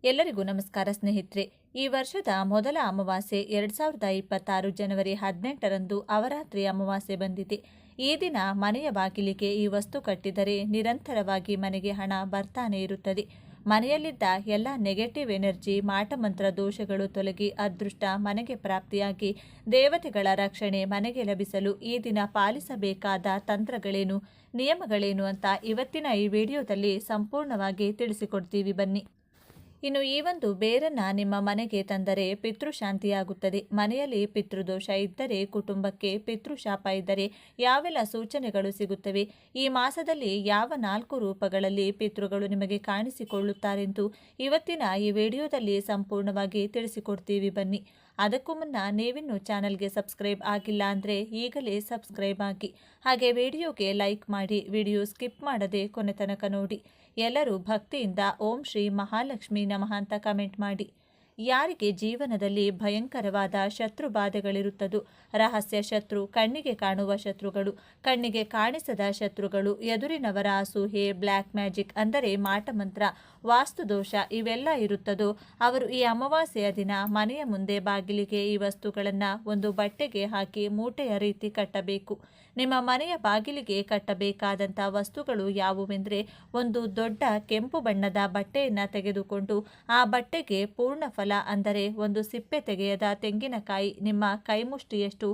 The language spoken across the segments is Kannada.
ಎಲ್ಲರಿಗೂ ನಮಸ್ಕಾರ ಸ್ನೇಹಿತರೆ. ಈ ವರ್ಷದ ಮೊದಲ ಅಮಾವಾಸ್ಯೆ 2026 ಜನವರಿ 18ರಂದು ಅವರಾತ್ರಿ ಅಮಾವಾಸ್ಯೆ ಬಂದಿದೆ. ಈ ದಿನ ಮನೆಯ ಬಾಗಿಲಿಗೆ ಈ ವಸ್ತು ಕಟ್ಟಿದರೆ ನಿರಂತರವಾಗಿ ಮನೆಗೆ ಹಣ ಬರ್ತಾನೆ ಇರುತ್ತದೆ. ಮನೆಯಲ್ಲಿದ್ದ ಎಲ್ಲ ನೆಗೆಟಿವ್ ಎನರ್ಜಿ, ಮಾಟಮಂತ್ರ ದೋಷಗಳು ತೊಲಗಿ ಅದೃಷ್ಟ ಮನೆಗೆ ಪ್ರಾಪ್ತಿಯಾಗಿ ದೇವತೆಗಳ ರಕ್ಷಣೆ ಮನೆಗೆ ಲಭಿಸಲು ಈ ದಿನ ಪಾಲಿಸಬೇಕಾದ ತಂತ್ರಗಳೇನು, ನಿಯಮಗಳೇನು ಅಂತ ಇವತ್ತಿನ ಈ ವಿಡಿಯೋದಲ್ಲಿ ಸಂಪೂರ್ಣವಾಗಿ ತಿಳಿಸಿಕೊಡ್ತೀವಿ ಬನ್ನಿ. ಇನ್ನು ಈ ಒಂದು ಬೇರನ್ನ ನಿಮ್ಮ ಮನೆಗೆ ತಂದರೆ ಪಿತೃಶಾಂತಿಯಾಗುತ್ತದೆ. ಮನೆಯಲ್ಲಿ ಪಿತೃದೋಷ ಇದ್ದರೆ, ಕುಟುಂಬಕ್ಕೆ ಪಿತೃಶಾಪ ಇದ್ದರೆ ಯಾವೆಲ್ಲ ಸೂಚನೆಗಳು ಸಿಗುತ್ತವೆ, ಈ ಮಾಸದಲ್ಲಿ ಯಾವ 4 ರೂಪಗಳಲ್ಲಿ ಪಿತೃಗಳು ನಿಮಗೆ ಕಾಣಿಸಿಕೊಳ್ಳುತ್ತಾರೆಂದು ಇವತ್ತಿನ ಈ ವಿಡಿಯೋದಲ್ಲಿ ಸಂಪೂರ್ಣವಾಗಿ ತಿಳಿಸಿಕೊಡ್ತೀವಿ ಬನ್ನಿ. ಅದಕ್ಕೂ ಮುನ್ನ ನೀವಿನ್ನೂ ಚಾನಲ್ಗೆ ಸಬ್ಸ್ಕ್ರೈಬ್ ಆಗಿಲ್ಲ ಅಂದರೆ ಈಗಲೇ ಸಬ್ಸ್ಕ್ರೈಬ್ ಆಗಿ, ಹಾಗೆ ವಿಡಿಯೋಗೆ ಲೈಕ್ ಮಾಡಿ, ವಿಡಿಯೋ ಸ್ಕಿಪ್ ಮಾಡದೆ ಕೊನೆ ತನಕ ನೋಡಿ. ಎಲ್ಲರೂ ಭಕ್ತಿಯಿಂದ ಓಂ ಶ್ರೀ ಮಹಾಲಕ್ಷ್ಮಿ ನಮಃ ಅಂತ ಕಮೆಂಟ್ ಮಾಡಿ. ಯಾರಿಗೆ ಜೀವನದಲ್ಲಿ ಭಯಂಕರವಾದ ಶತ್ರು ಬಾಧೆಗಳಿರುತ್ತದೋ, ರಹಸ್ಯ ಶತ್ರು, ಕಣ್ಣಿಗೆ ಕಾಣುವ ಶತ್ರುಗಳು, ಕಣ್ಣಿಗೆ ಕಾಣಿಸದ ಶತ್ರುಗಳು, ಎದುರಿನವರ ಅಸೂಹೆ, ಬ್ಲ್ಯಾಕ್ ಮ್ಯಾಜಿಕ್ ಅಂದರೆ ಮಾಟಮಂತ್ರ, ವಾಸ್ತುದೋಷ ಇವೆಲ್ಲ ಇರುತ್ತದೋ ಅವರು ಈ ಅಮಾವಾಸ್ಯೆಯ ದಿನ ಮನೆಯ ಮುಂದೆ ಬಾಗಿಲಿಗೆ ಈ ವಸ್ತುಗಳನ್ನು ಒಂದು ಬಟ್ಟೆಗೆ ಹಾಕಿ ಮೂಟೆಯ ರೀತಿ ಕಟ್ಟಬೇಕು. ನಿಮ್ಮ ಮನೆಯ ಬಾಗಿಲಿಗೆ ಕಟ್ಟಬೇಕಾದಂಥ ವಸ್ತುಗಳು ಯಾವುವೆಂದರೆ, ಒಂದು ದೊಡ್ಡ ಕೆಂಪು ಬಣ್ಣದ ಬಟ್ಟೆಯನ್ನು ತೆಗೆದುಕೊಂಡು ಆ ಬಟ್ಟೆಗೆ ಪೂರ್ಣ ಫಲ ಅಂದರೆ ಒಂದು ಸಿಪ್ಪೆ ತೆಗೆಯದ ತೆಂಗಿನಕಾಯಿ, ನಿಮ್ಮ ಕೈಮುಷ್ಟಿಯಷ್ಟು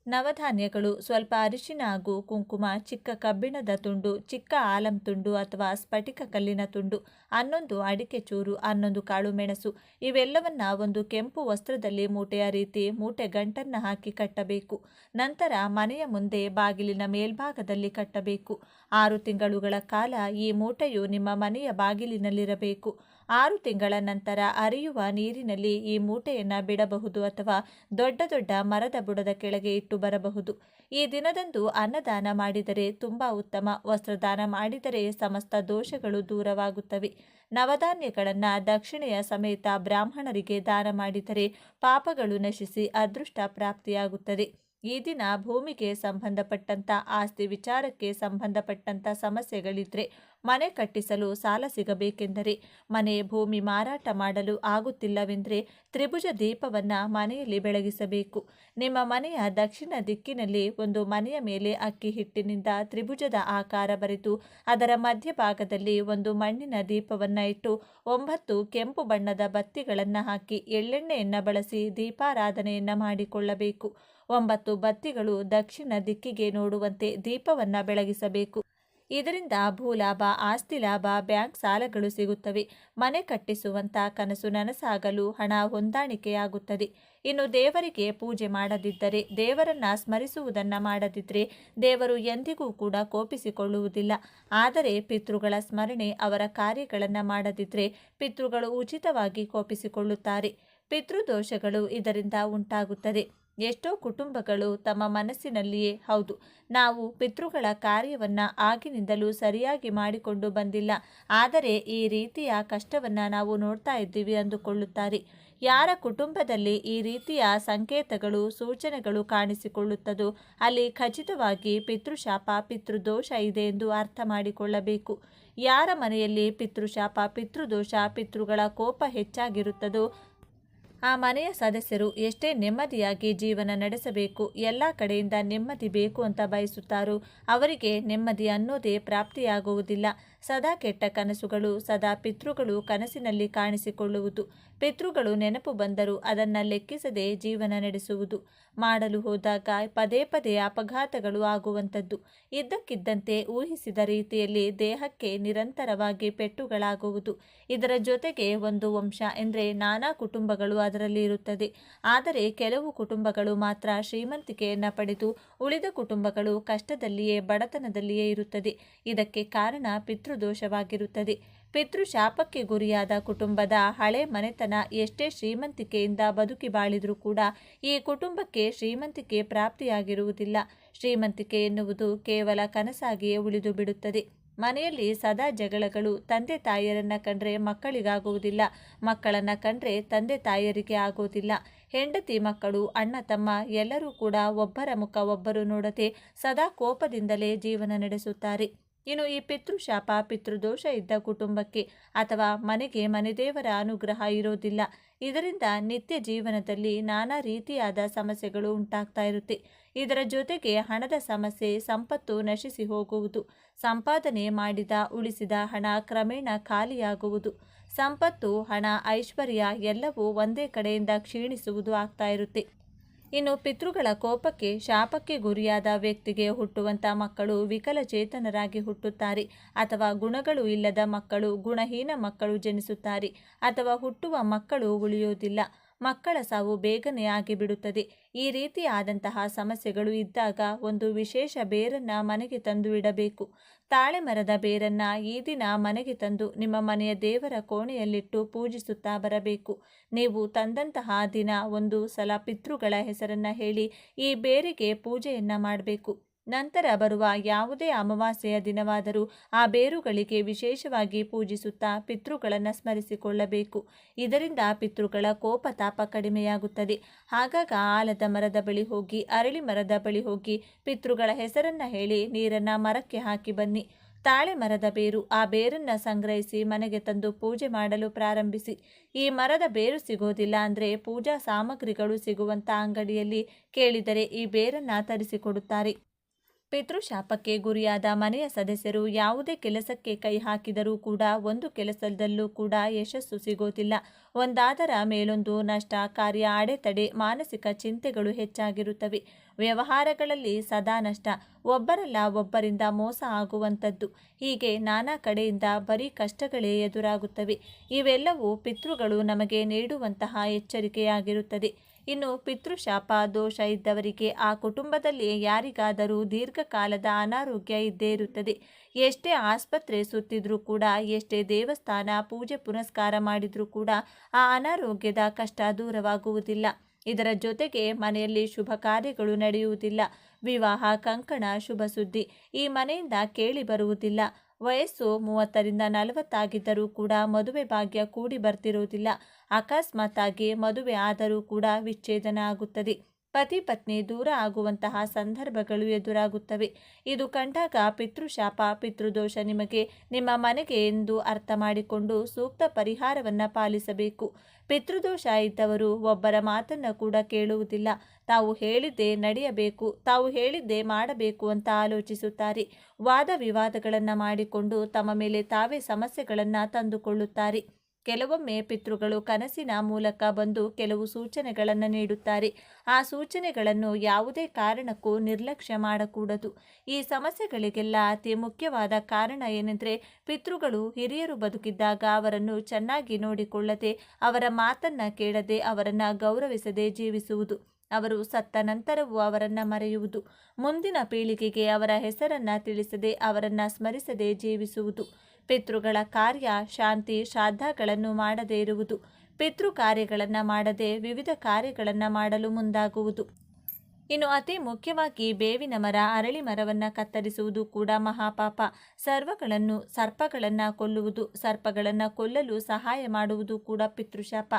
ನವಧಾನ್ಯಗಳು, ಸ್ವಲ್ಪ ಅರಿಶಿನ ಹಾಗೂ ಕುಂಕುಮ, ಚಿಕ್ಕ ಕಬ್ಬಿಣದ ತುಂಡು, ಚಿಕ್ಕ ಆಲಂ ತುಂಡು ಅಥವಾ ಸ್ಫಟಿಕ ಕಲ್ಲಿನ ತುಂಡು, 11 ಅಡಿಕೆ ಚೂರು, 11 ಕಾಳು ಮೆಣಸು ಇವೆಲ್ಲವನ್ನ ಒಂದು ಕೆಂಪು ವಸ್ತ್ರದಲ್ಲಿ ಮೂಟೆಯ ರೀತಿ ಮೂಟೆ ಗಂಟನ್ನು ಹಾಕಿ ಕಟ್ಟಬೇಕು. ನಂತರ ಮನೆಯ ಮುಂದೆ ಬಾಗಿಲಿನ ಮೇಲ್ಭಾಗದಲ್ಲಿ ಕಟ್ಟಬೇಕು. 6 ತಿಂಗಳುಗಳ ಕಾಲ ಈ ಮೂಟೆಯು ನಿಮ್ಮ ಮನೆಯ ಬಾಗಿಲಿನಲ್ಲಿರಬೇಕು. 6 ತಿಂಗಳ ನಂತರ ಹರಿಯುವ ನೀರಿನಲ್ಲಿ ಈ ಮೂಟೆಯನ್ನು ಬಿಡಬಹುದು ಅಥವಾ ದೊಡ್ಡ ದೊಡ್ಡ ಮರದ ಬುಡದ ಕೆಳಗೆ ಇಟ್ಟು ಬರಬಹುದು. ಈ ದಿನದಂದು ಅನ್ನದಾನ ಮಾಡಿದರೆ ತುಂಬ ಉತ್ತಮ. ವಸ್ತ್ರದಾನ ಮಾಡಿದರೆ ಸಮಸ್ತ ದೋಷಗಳು ದೂರವಾಗುತ್ತವೆ. ನವಧಾನ್ಯಗಳನ್ನು ದಕ್ಷಿಣೆಯ ಸಮೇತ ಬ್ರಾಹ್ಮಣರಿಗೆ ದಾನ ಮಾಡಿದರೆ ಪಾಪಗಳು ನಶಿಸಿ ಅದೃಷ್ಟ ಪ್ರಾಪ್ತಿಯಾಗುತ್ತದೆ. ಈ ದಿನ ಭೂಮಿಗೆ ಸಂಬಂಧಪಟ್ಟಂಥ ಆಸ್ತಿ ವಿಚಾರಕ್ಕೆ ಸಂಬಂಧಪಟ್ಟಂಥ ಸಮಸ್ಯೆಗಳಿದ್ರೆ, ಮನೆ ಕಟ್ಟಿಸಲು ಸಾಲ ಸಿಗಬೇಕೆಂದರೆ, ಮನೆ ಭೂಮಿ ಮಾರಾಟ ಮಾಡಲು ಆಗುತ್ತಿಲ್ಲವೆಂದರೆ ತ್ರಿಭುಜ ದೀಪವನ್ನು ಮನೆಯಲ್ಲಿ ಬೆಳಗಿಸಬೇಕು. ನಿಮ್ಮ ಮನೆಯ ದಕ್ಷಿಣ ದಿಕ್ಕಿನಲ್ಲಿ ಒಂದು ಮನೆಯ ಮೇಲೆ ಅಕ್ಕಿ ಹಿಟ್ಟಿನಿಂದ ತ್ರಿಭುಜದ ಆಕಾರ ಬರೆದು ಅದರ ಮಧ್ಯಭಾಗದಲ್ಲಿ ಒಂದು ಮಣ್ಣಿನ ದೀಪವನ್ನು ಇಟ್ಟು 9 ಕೆಂಪು ಬಣ್ಣದ ಬತ್ತಿಗಳನ್ನು ಹಾಕಿ ಎಳ್ಳೆಣ್ಣೆಯನ್ನು ಬಳಸಿ ದೀಪಾರಾಧನೆಯನ್ನು ಮಾಡಿಕೊಳ್ಳಬೇಕು. 9 ಬತ್ತಿಗಳು ದಕ್ಷಿಣ ದಿಕ್ಕಿಗೆ ನೋಡುವಂತೆ ದೀಪವನ್ನು ಬೆಳಗಿಸಬೇಕು. ಇದರಿಂದ ಭೂಲಾಭ, ಆಸ್ತಿ ಲಾಭ, ಬ್ಯಾಂಕ್ ಸಾಲಗಳು ಸಿಗುತ್ತವೆ. ಮನೆ ಕಟ್ಟಿಸುವಂಥ ಕನಸು ನನಸಾಗಲು ಹಣ ಹೊಂದಾಣಿಕೆಯಾಗುತ್ತದೆ. ಇನ್ನು ದೇವರಿಗೆ ಪೂಜೆ ಮಾಡದಿದ್ದರೆ, ದೇವರನ್ನ ಸ್ಮರಿಸುವುದನ್ನು ಮಾಡದಿದ್ದರೆ ದೇವರು ಎಂದಿಗೂ ಕೂಡ ಕೋಪಿಸಿಕೊಳ್ಳುವುದಿಲ್ಲ. ಆದರೆ ಪಿತೃಗಳ ಸ್ಮರಣೆ, ಅವರ ಕಾರ್ಯಗಳನ್ನು ಮಾಡದಿದ್ದರೆ ಪಿತೃಗಳು ಉಚಿತವಾಗಿ ಕೋಪಿಸಿಕೊಳ್ಳುತ್ತಾರೆ. ಪಿತೃದೋಷಗಳು ಇದರಿಂದ ಉಂಟಾಗುತ್ತದೆ. ಎಷ್ಟೋ ಕುಟುಂಬಗಳು ತಮ್ಮ ಮನಸ್ಸಿನಲ್ಲಿಯೇ, ಹೌದು, ನಾವು ಪಿತೃಗಳ ಕಾರ್ಯವನ್ನು ಆಗಿನಿಂದಲೂ ಸರಿಯಾಗಿ ಮಾಡಿಕೊಂಡು ಬಂದಿಲ್ಲ, ಆದರೆ ಈ ರೀತಿಯ ಕಷ್ಟವನ್ನು ನಾವು ನೋಡ್ತಾ ಇದ್ದೀವಿ ಅಂದುಕೊಳ್ಳುತ್ತಾರೆ. ಯಾರ ಕುಟುಂಬದಲ್ಲಿ ಈ ರೀತಿಯ ಸಂಕೇತಗಳು, ಸೂಚನೆಗಳು ಕಾಣಿಸಿಕೊಳ್ಳುತ್ತದೋ ಅಲ್ಲಿ ಖಚಿತವಾಗಿ ಪಿತೃಶಾಪ, ಪಿತೃದೋಷ ಇದೆ ಎಂದು ಅರ್ಥ ಮಾಡಿಕೊಳ್ಳಬೇಕು. ಯಾರ ಮನೆಯಲ್ಲಿ ಪಿತೃಶಾಪ, ಪಿತೃದೋಷ, ಪಿತೃಗಳ ಕೋಪ ಹೆಚ್ಚಾಗಿರುತ್ತದೋ ಆ ಮನೆಯ ಸದಸ್ಯರು ಎಷ್ಟೇ ನೆಮ್ಮದಿಯಾಗಿ ಜೀವನ ನಡೆಸಬೇಕು, ಎಲ್ಲ ಕಡೆಯಿಂದ ನೆಮ್ಮದಿ ಬೇಕು ಅಂತ ಬಯಸುತ್ತಾರೋ ಅವರಿಗೆ ನೆಮ್ಮದಿ ಅನ್ನೋದೇ ಪ್ರಾಪ್ತಿಯಾಗುವುದಿಲ್ಲ. ಸದಾ ಕೆಟ್ಟ ಕನಸುಗಳು, ಸದಾ ಪಿತೃಗಳು ಕನಸಿನಲ್ಲಿ ಕಾಣಿಸಿಕೊಳ್ಳುವುದು, ಪಿತೃಗಳು ನೆನಪು ಬಂದರೂ ಅದನ್ನು ಲೆಕ್ಕಿಸದೆ ಜೀವನ ನಡೆಸುವುದು, ಮಾಡಲು ಹೋದಾಗ ಪದೇ ಪದೇ ಅಪಘಾತಗಳು ಆಗುವಂಥದ್ದು, ಇದ್ದಕ್ಕಿದ್ದಂತೆ ಊಹಿಸಿದ ರೀತಿಯಲ್ಲಿ ದೇಹಕ್ಕೆ ನಿರಂತರವಾಗಿ ಪೆಟ್ಟುಗಳಾಗುವುದು. ಇದರ ಜೊತೆಗೆ ಒಂದು ವಂಶ ಎಂದರೆ ನಾನಾ ಕುಟುಂಬಗಳು ಅದರಲ್ಲಿ ಇರುತ್ತದೆ. ಆದರೆ ಕೆಲವು ಕುಟುಂಬಗಳು ಮಾತ್ರ ಶ್ರೀಮಂತಿಕೆಯನ್ನು ಪಡೆದು ಉಳಿದ ಕುಟುಂಬಗಳು ಕಷ್ಟದಲ್ಲಿಯೇ, ಬಡತನದಲ್ಲಿಯೇ ಇರುತ್ತದೆ. ಇದಕ್ಕೆ ಕಾರಣ ಪಿತೃದೋಷವಾಗಿರುತ್ತದೆ. ಪಿತೃಶಾಪಕ್ಕೆ ಗುರಿಯಾದ ಕುಟುಂಬದ ಹಳೆ ಮನೆತನ ಎಷ್ಟೇ ಶ್ರೀಮಂತಿಕೆಯಿಂದ ಬದುಕಿ ಬಾಳಿದರೂ ಕೂಡ ಈ ಕುಟುಂಬಕ್ಕೆ ಶ್ರೀಮಂತಿಕೆ ಪ್ರಾಪ್ತಿಯಾಗಿರುವುದಿಲ್ಲ. ಶ್ರೀಮಂತಿಕೆ ಎನ್ನುವುದು ಕೇವಲ ಕನಸಾಗಿಯೇ ಉಳಿದು ಬಿಡುತ್ತದೆ. ಮನೆಯಲ್ಲಿ ಸದಾ ಜಗಳಗಳು, ತಂದೆ ತಾಯಿಯರನ್ನ ಕಂಡ್ರೆ ಮಕ್ಕಳಿಗಾಗುವುದಿಲ್ಲ, ಮಕ್ಕಳನ್ನ ಕಂಡ್ರೆ ತಂದೆ ತಾಯಿಯರಿಗೆ ಆಗುವುದಿಲ್ಲ. ಹೆಂಡತಿ ಮಕ್ಕಳು, ಅಣ್ಣ ತಮ್ಮ ಎಲ್ಲರೂ ಕೂಡ ಒಬ್ಬರ ಮುಖ ಒಬ್ಬರು ನೋಡದೆ ಸದಾ ಕೋಪದಿಂದಲೇ ಜೀವನ ನಡೆಸುತ್ತಾರೆ. ಇನ್ನು ಈ ಪಿತೃಶಾಪ ಪಿತೃದೋಷ ಇದ್ದ ಕುಟುಂಬಕ್ಕೆ ಅಥವಾ ಮನೆಗೆ ಮನೆದೇವರ ಅನುಗ್ರಹ ಇರೋದಿಲ್ಲ. ಇದರಿಂದ ನಿತ್ಯ ಜೀವನದಲ್ಲಿ ನಾನಾ ರೀತಿಯಾದ ಸಮಸ್ಯೆಗಳು ಉಂಟಾಗ್ತಾ ಇರುತ್ತೆ. ಇದರ ಜೊತೆಗೆ ಹಣದ ಸಮಸ್ಯೆ, ಸಂಪತ್ತು ನಶಿಸಿ ಹೋಗುವುದು, ಸಂಪಾದನೆ ಮಾಡಿದ ಉಳಿಸಿದ ಹಣ ಕ್ರಮೇಣ ಖಾಲಿಯಾಗುವುದು, ಸಂಪತ್ತು, ಹಣ, ಐಶ್ವರ್ಯ ಎಲ್ಲವೂ ಒಂದೇ ಕಡೆಯಿಂದ ಕ್ಷೀಣಿಸುವುದು ಆಗ್ತಾ ಇರುತ್ತೆ. ಇನ್ನು ಪಿತೃಗಳ ಕೋಪಕ್ಕೆ, ಶಾಪಕ್ಕೆ ಗುರಿಯಾದ ವ್ಯಕ್ತಿಗೆ ಹುಟ್ಟುವಂಥ ಮಕ್ಕಳು ವಿಕಲಚೇತನರಾಗಿ ಹುಟ್ಟುತ್ತಾರೆ, ಅಥವಾ ಗುಣಗಳು ಇಲ್ಲದ ಮಕ್ಕಳು, ಗುಣಹೀನ ಮಕ್ಕಳು ಜನಿಸುತ್ತಾರೆ, ಅಥವಾ ಹುಟ್ಟುವ ಮಕ್ಕಳು ಉಳಿಯುವುದಿಲ್ಲ. ಮಕ್ಕಳ ಸಾವು ಬೇಗನೆ ಆಗಿಬಿಡುತ್ತದೆ. ಈ ರೀತಿಯಾದಂತಹ ಸಮಸ್ಯೆಗಳು ಇದ್ದಾಗ ಒಂದು ವಿಶೇಷ ಬೇರನ್ನು ಮನೆಗೆ ತಂದು ಇಡಬೇಕು. ತಾಳೆ ಮರದ ಬೇರನ್ನು ಈ ದಿನ ಮನೆಗೆ ತಂದು ನಿಮ್ಮ ಮನೆಯ ದೇವರ ಕೋಣೆಯಲ್ಲಿಟ್ಟು ಪೂಜಿಸುತ್ತಾ ಬರಬೇಕು. ನೀವು ತಂದಂತಹ ದಿನ ಒಂದು ಸಲ ಪಿತೃಗಳ ಹೆಸರನ್ನು ಹೇಳಿ ಈ ಬೇರಿಗೆ ಪೂಜೆಯನ್ನು ಮಾಡಬೇಕು. ನಂತರ ಬರುವ ಯಾವುದೇ ಅಮಾವಾಸ್ಯೆಯ ದಿನವಾದರೂ ಆ ಬೇರುಗಳಿಗೆ ವಿಶೇಷವಾಗಿ ಪೂಜಿಸುತ್ತಾ ಪಿತೃಗಳನ್ನು ಸ್ಮರಿಸಿಕೊಳ್ಳಬೇಕು. ಇದರಿಂದ ಪಿತೃಗಳ ಕೋಪ ತಾಪ ಕಡಿಮೆಯಾಗುತ್ತದೆ. ಆಗಾಗ ಆಲದ ಮರದ ಬಳಿ ಹೋಗಿ, ಅರಳಿ ಮರದ ಬಳಿ ಹೋಗಿ ಪಿತೃಗಳ ಹೆಸರನ್ನು ಹೇಳಿ ನೀರನ್ನು ಮರಕ್ಕೆ ಹಾಕಿ ಬನ್ನಿ. ತಾಳೆ ಮರದ ಬೇರು, ಆ ಬೇರನ್ನು ಸಂಗ್ರಹಿಸಿ ಮನೆಗೆ ತಂದು ಪೂಜೆ ಮಾಡಲು ಪ್ರಾರಂಭಿಸಿ. ಈ ಮರದ ಬೇರು ಸಿಗೋದಿಲ್ಲ ಅಂದರೆ ಪೂಜಾ ಸಾಮಗ್ರಿಗಳು ಸಿಗುವಂಥ ಅಂಗಡಿಯಲ್ಲಿ ಕೇಳಿದರೆ ಈ ಬೇರನ್ನು ತರಿಸಿಕೊಡುತ್ತಾರೆ. ಪಿತೃಶಾಪಕ್ಕೆ ಗುರಿಯಾದ ಮನೆಯ ಸದಸ್ಯರು ಯಾವುದೇ ಕೆಲಸಕ್ಕೆ ಕೈ ಹಾಕಿದರೂ ಕೂಡ ಒಂದು ಕೆಲಸದಲ್ಲೂ ಕೂಡ ಯಶಸ್ಸು ಸಿಗೋದಿಲ್ಲ. ಒಂದಾದರ ಮೇಲೊಂದು ನಷ್ಟ, ಕಾರ್ಯ ಅಡೆತಡೆ, ಮಾನಸಿಕ ಚಿಂತೆಗಳು ಹೆಚ್ಚಾಗಿರುತ್ತವೆ. ವ್ಯವಹಾರಗಳಲ್ಲಿ ಸದಾ ನಷ್ಟ, ಒಬ್ಬರಲ್ಲ ಒಬ್ಬರಿಂದ ಮೋಸ ಆಗುವಂಥದ್ದು, ಹೀಗೆ ನಾನಾ ಕಡೆಯಿಂದ ಬರೀ ಕಷ್ಟಗಳೇ ಎದುರಾಗುತ್ತವೆ. ಇವೆಲ್ಲವೂ ಪಿತೃಗಳು ನಮಗೆ ನೀಡುವಂತಹ ಎಚ್ಚರಿಕೆಯಾಗಿರುತ್ತದೆ. ಇನ್ನು ಪಿತೃಶಾಪ ದೋಷ ಇದ್ದವರಿಗೆ ಆ ಕುಟುಂಬದಲ್ಲಿ ಯಾರಿಗಾದರೂ ದೀರ್ಘಕಾಲದ ಅನಾರೋಗ್ಯ ಇದ್ದೇ ಇರುತ್ತದೆ. ಎಷ್ಟೇ ಆಸ್ಪತ್ರೆ ಸುತ್ತಿದ್ರೂ ಕೂಡ, ಎಷ್ಟೇ ದೇವಸ್ಥಾನ ಪೂಜೆ ಪುನಸ್ಕಾರ ಮಾಡಿದ್ರೂ ಕೂಡ ಆ ಅನಾರೋಗ್ಯದ ಕಷ್ಟ ದೂರವಾಗುವುದಿಲ್ಲ. ಇದರ ಜೊತೆಗೆ ಮನೆಯಲ್ಲಿ ಶುಭ ಕಾರ್ಯಗಳು ನಡೆಯುವುದಿಲ್ಲ. ವಿವಾಹ, ಕಂಕಣ, ಶುಭ ಸುದ್ದಿ ಈ ಮನೆಯಿಂದ ಕೇಳಿ ಬರುವುದಿಲ್ಲ. ವಯಸ್ಸು 30ರಿಂದ 40 ಆಗಿದ್ದರೂ ಕೂಡ ಮದುವೆ ಭಾಗ್ಯ ಕೂಡಿ ಬರ್ತಿರುವುದಿಲ್ಲ. ಅಕಸ್ಮಾತ್ತಾಗಿ ಮದುವೆ ಆದರೂ ಕೂಡ ವಿಚ್ಛೇದನ ಆಗುತ್ತದೆ. ಪತಿ ಪತ್ನಿ ದೂರ ಆಗುವಂತಹ ಸಂದರ್ಭಗಳು ಎದುರಾಗುತ್ತವೆ. ಇದು ಕಂಡಾಗ ಪಿತೃಶಾಪ ಪಿತೃದೋಷ ನಿಮಗೆ ನಿಮ್ಮ ಮನೆಗೆ ಎಂದು ಅರ್ಥ ಮಾಡಿಕೊಂಡು ಸೂಕ್ತ ಪರಿಹಾರವನ್ನು ಪಾಲಿಸಬೇಕು. ಪಿತೃದೋಷ ಇದ್ದವರು ಒಬ್ಬರ ಮಾತನ್ನು ಕೂಡ ಕೇಳುವುದಿಲ್ಲ. ತಾವು ಹೇಳಿದ್ದೇ ನಡೆಯಬೇಕು, ತಾವು ಹೇಳಿದ್ದೇ ಮಾಡಬೇಕು ಅಂತ ಆಲೋಚಿಸುತ್ತಾರೆ. ವಾದ ವಿವಾದಗಳನ್ನು ಮಾಡಿಕೊಂಡು ತಮ್ಮ ಮೇಲೆ ತಾವೇ ಸಮಸ್ಯೆಗಳನ್ನು ತಂದುಕೊಳ್ಳುತ್ತಾರೆ. ಕೆಲವೊಮ್ಮೆ ಪಿತೃಗಳು ಕನಸಿನ ಮೂಲಕ ಬಂದು ಕೆಲವು ಸೂಚನೆಗಳನ್ನು ನೀಡುತ್ತಾರೆ. ಆ ಸೂಚನೆಗಳನ್ನು ಯಾವುದೇ ಕಾರಣಕ್ಕೂ ನಿರ್ಲಕ್ಷ್ಯ ಮಾಡಕೂಡದು. ಈ ಸಮಸ್ಯೆಗಳಿಗೆಲ್ಲ ಅತಿ ಮುಖ್ಯವಾದ ಕಾರಣ ಏನೆಂದರೆ, ಪಿತೃಗಳು ಹಿರಿಯರು ಬದುಕಿದ್ದಾಗ ಅವರನ್ನು ಚೆನ್ನಾಗಿ ನೋಡಿಕೊಳ್ಳದೆ, ಅವರ ಮಾತನ್ನು ಕೇಳದೆ, ಅವರನ್ನು ಗೌರವಿಸದೆ ಜೀವಿಸುವುದು. ಅವರು ಸತ್ತ ನಂತರವೂ ಅವರನ್ನು ಮರೆಯುವುದು. ಮುಂದಿನ ಪೀಳಿಗೆಗೆ ಅವರ ಹೆಸರನ್ನು ತಿಳಿಸದೆ, ಅವರನ್ನು ಸ್ಮರಿಸದೆ ಜೀವಿಸುವುದು. ಪಿತೃಗಳ ಕಾರ್ಯ, ಶಾಂತಿ, ಶ್ರಾದ್ದಗಳನ್ನು ಮಾಡದೇ ಇರುವುದು. ಪಿತೃ ಕಾರ್ಯಗಳನ್ನು ಮಾಡದೆ ವಿವಿಧ ಕಾರ್ಯಗಳನ್ನು ಮಾಡಲು ಮುಂದಾಗುವುದು. ಇನ್ನು ಅತಿ ಮುಖ್ಯವಾಗಿ ಬೇವಿನ ಮರ, ಅರಳಿ ಮರವನ್ನು ಕತ್ತರಿಸುವುದು ಕೂಡ ಮಹಾಪಾಪ. ಸರ್ಪಗಳನ್ನು ಕೊಲ್ಲುವುದು, ಸರ್ಪಗಳನ್ನು ಕೊಲ್ಲಲು ಸಹಾಯ ಮಾಡುವುದು ಕೂಡ ಪಿತೃಶಾಪ,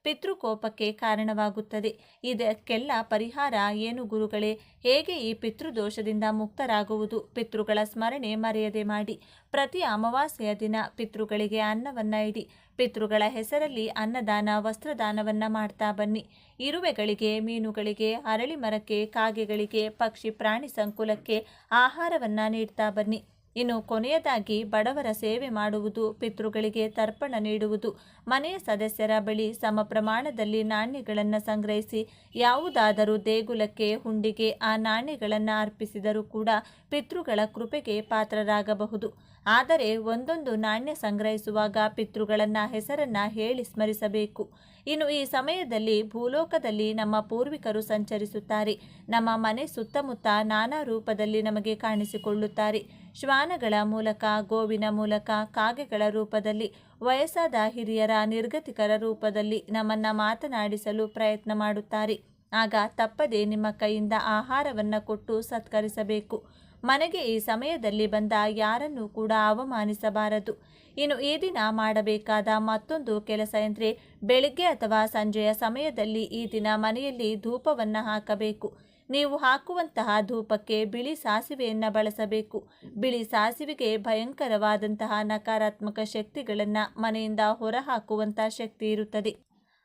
ಪಿತೃಕೋಪಕ್ಕೆ ಕಾರಣವಾಗುತ್ತದೆ. ಇದಕ್ಕೆಲ್ಲ ಪರಿಹಾರ ಏನು ಗುರುಗಳೇ? ಹೇಗೆ ಈ ಪಿತೃದೋಷದಿಂದ ಮುಕ್ತರಾಗುವುದು? ಪಿತೃಗಳ ಸ್ಮರಣೆ ಮರೆಯದೆ ಮಾಡಿ. ಪ್ರತಿ ಅಮಾವಾಸ್ಯೆಯ ದಿನ ಪಿತೃಗಳಿಗೆ ಅನ್ನವನ್ನು ಇಡಿ. ಪಿತೃಗಳ ಹೆಸರಲ್ಲಿ ಅನ್ನದಾನ, ವಸ್ತ್ರದಾನವನ್ನು ಮಾಡ್ತಾ ಬನ್ನಿ. ಇರುವೆಗಳಿಗೆ, ಮೀನುಗಳಿಗೆ, ಅರಳಿ ಮರಕ್ಕೆ, ಕಾಗೆಗಳಿಗೆ, ಪಕ್ಷಿ ಪ್ರಾಣಿ ಸಂಕುಲಕ್ಕೆ ಆಹಾರವನ್ನು ನೀಡ್ತಾ ಬನ್ನಿ. ಇನ್ನು ಕೊನೆಯದಾಗಿ ಬಡವರ ಸೇವೆ ಮಾಡುವುದು, ಪಿತೃಗಳಿಗೆ ತರ್ಪಣ ನೀಡುವುದು. ಮನೆಯ ಸದಸ್ಯರ ಬಳಿ ಸಮ ಪ್ರಮಾಣದಲ್ಲಿ ನಾಣ್ಯಗಳನ್ನು ಸಂಗ್ರಹಿಸಿ ಯಾವುದಾದರೂ ದೇಗುಲಕ್ಕೆ, ಹುಂಡಿಗೆ ಆ ನಾಣ್ಯಗಳನ್ನು ಅರ್ಪಿಸಿದರೂ ಕೂಡ ಪಿತೃಗಳ ಕೃಪೆಗೆ ಪಾತ್ರರಾಗಬಹುದು. ಆದರೆ ಒಂದೊಂದು ನಾಣ್ಯ ಸಂಗ್ರಹಿಸುವಾಗ ಪಿತೃಗಳನ್ನು ಹೆಸರನ್ನು ಹೇಳಿ ಸ್ಮರಿಸಬೇಕು. ಇನ್ನು ಈ ಸಮಯದಲ್ಲಿ ಭೂಲೋಕದಲ್ಲಿ ನಮ್ಮ ಪೂರ್ವಿಕರು ಸಂಚರಿಸುತ್ತಾರೆ. ನಮ್ಮ ಮನೆ ಸುತ್ತಮುತ್ತ ನಾನಾ ರೂಪದಲ್ಲಿ ನಮಗೆ ಕಾಣಿಸಿಕೊಳ್ಳುತ್ತಾರೆ. ಶ್ವಾನಗಳ ಮೂಲಕ, ಗೋವಿನ ಮೂಲಕ, ಕಾಗೆಗಳ ರೂಪದಲ್ಲಿ, ವಯಸ್ಸಾದ ಹಿರಿಯರ ನಿರ್ಗತಿಕರ ರೂಪದಲ್ಲಿ ನಮ್ಮನ್ನು ಮಾತನಾಡಿಸಲು ಪ್ರಯತ್ನ ಮಾಡುತ್ತಾರೆ. ಆಗ ತಪ್ಪದೆ ನಿಮ್ಮ ಕೈಯಿಂದ ಆಹಾರವನ್ನು ಕೊಟ್ಟು ಸತ್ಕರಿಸಬೇಕು. ಮನೆಗೆ ಈ ಸಮಯದಲ್ಲಿ ಬಂದ ಯಾರನ್ನೂ ಕೂಡ ಅವಮಾನಿಸಬಾರದು. ಇನ್ನು ಈ ದಿನ ಮಾಡಬೇಕಾದ ಮತ್ತೊಂದು ಕೆಲಸ ಎಂದರೆ, ಬೆಳಿಗ್ಗೆ ಅಥವಾ ಸಂಜೆಯ ಸಮಯದಲ್ಲಿ ಈ ದಿನ ಮನೆಯಲ್ಲಿ ಧೂಪವನ್ನು ಹಾಕಬೇಕು. ನೀವು ಹಾಕುವಂತಹ ಧೂಪಕ್ಕೆ ಬಿಳಿ ಸಾಸಿವೆಯನ್ನು ಬಳಸಬೇಕು. ಬಿಳಿ ಸಾಸಿವೆಗೆ ಭಯಂಕರವಾದಂತಹ ನಕಾರಾತ್ಮಕ ಶಕ್ತಿಗಳನ್ನು ಮನೆಯಿಂದ ಹೊರಹಾಕುವಂಥ ಶಕ್ತಿ ಇರುತ್ತದೆ.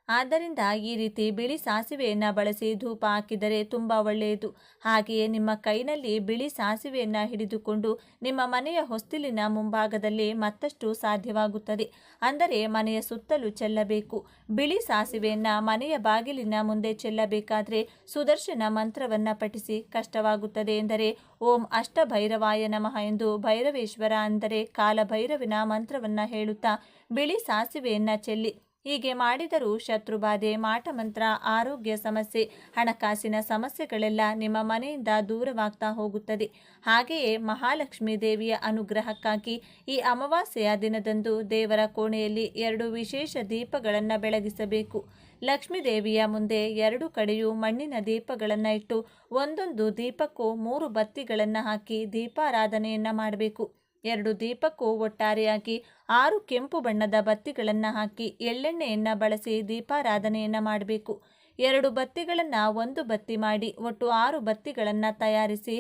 ಆದ್ದರಿಂದ ಈ ರೀತಿ ಬಿಳಿ ಸಾಸಿವೆಯನ್ನು ಬಳಸಿ ಧೂಪ ಹಾಕಿದರೆ ತುಂಬ ಒಳ್ಳೆಯದು. ಹಾಗೆಯೇ ನಿಮ್ಮ ಕೈನಲ್ಲಿ ಬಿಳಿ ಸಾಸಿವೆಯನ್ನು ಹಿಡಿದುಕೊಂಡು ನಿಮ್ಮ ಮನೆಯ ಹೊಸ್ತಿಲಿನ ಮುಂಭಾಗದಲ್ಲಿ ಮತ್ತಷ್ಟು ಸಾಧ್ಯವಾಗುತ್ತದೆ. ಅಂದರೆ ಮನೆಯ ಸುತ್ತಲೂ ಚೆಲ್ಲಬೇಕು. ಬಿಳಿ ಸಾಸಿವೆಯನ್ನು ಮನೆಯ ಬಾಗಿಲಿನ ಮುಂದೆ ಚೆಲ್ಲಬೇಕಾದರೆ ಸುದರ್ಶನ ಮಂತ್ರವನ್ನು ಪಠಿಸಿ. ಕಷ್ಟವಾಗುತ್ತದೆ ಎಂದರೆ ಓಂ ಅಷ್ಟಭೈರವಾಯ ನಮಃ ಎಂದು ಭೈರವೇಶ್ವರ ಅಂದರೆ ಕಾಲಭೈರವಿನ ಮಂತ್ರವನ್ನು ಹೇಳುತ್ತಾ ಬಿಳಿ ಸಾಸಿವೆಯನ್ನು ಚೆಲ್ಲಿ. ಹೀಗೆ ಮಾಡಿದರೂ ಶತ್ರುಬಾಧೆ, ಮಾಟಮಂತ್ರ, ಆರೋಗ್ಯ ಸಮಸ್ಯೆ, ಹಣಕಾಸಿನ ಸಮಸ್ಯೆಗಳೆಲ್ಲ ನಿಮ್ಮ ಮನೆಯಿಂದ ದೂರವಾಗ್ತಾ ಹೋಗುತ್ತದೆ. ಹಾಗೆಯೇ ಮಹಾಲಕ್ಷ್ಮೀ ದೇವಿಯ ಅನುಗ್ರಹಕ್ಕಾಗಿ ಈ ಅಮಾವಾಸ್ಯೆಯ ದಿನದಂದು ದೇವರ ಕೋಣೆಯಲ್ಲಿ 2 ವಿಶೇಷ ದೀಪಗಳನ್ನು ಬೆಳಗಿಸಬೇಕು. ಲಕ್ಷ್ಮೀ ದೇವಿಯ ಮುಂದೆ 2 ಕಡೆಯೂ ಮಣ್ಣಿನ ದೀಪಗಳನ್ನು ಇಟ್ಟು ಒಂದೊಂದು ದೀಪಕ್ಕೂ 3 ಬತ್ತಿಗಳನ್ನು ಹಾಕಿ ದೀಪಾರಾಧನೆಯನ್ನು ಮಾಡಬೇಕು. 2 ದೀಪಕ್ಕೂ ಒಟ್ಟಾರೆಯಾಗಿ 6 ಕೆಂಪು ಬಣ್ಣದ ಬತ್ತಿಗಳನ್ನು ಹಾಕಿ ಎಳ್ಳೆಣ್ಣೆಯನ್ನು ಬಳಸಿ ದೀಪಾರಾಧನೆಯನ್ನು ಮಾಡಬೇಕು. 2 ಬತ್ತಿಗಳನ್ನು 1 ಬತ್ತಿ ಮಾಡಿ ಒಟ್ಟು 6 ಬತ್ತಿಗಳನ್ನು ತಯಾರಿಸಿ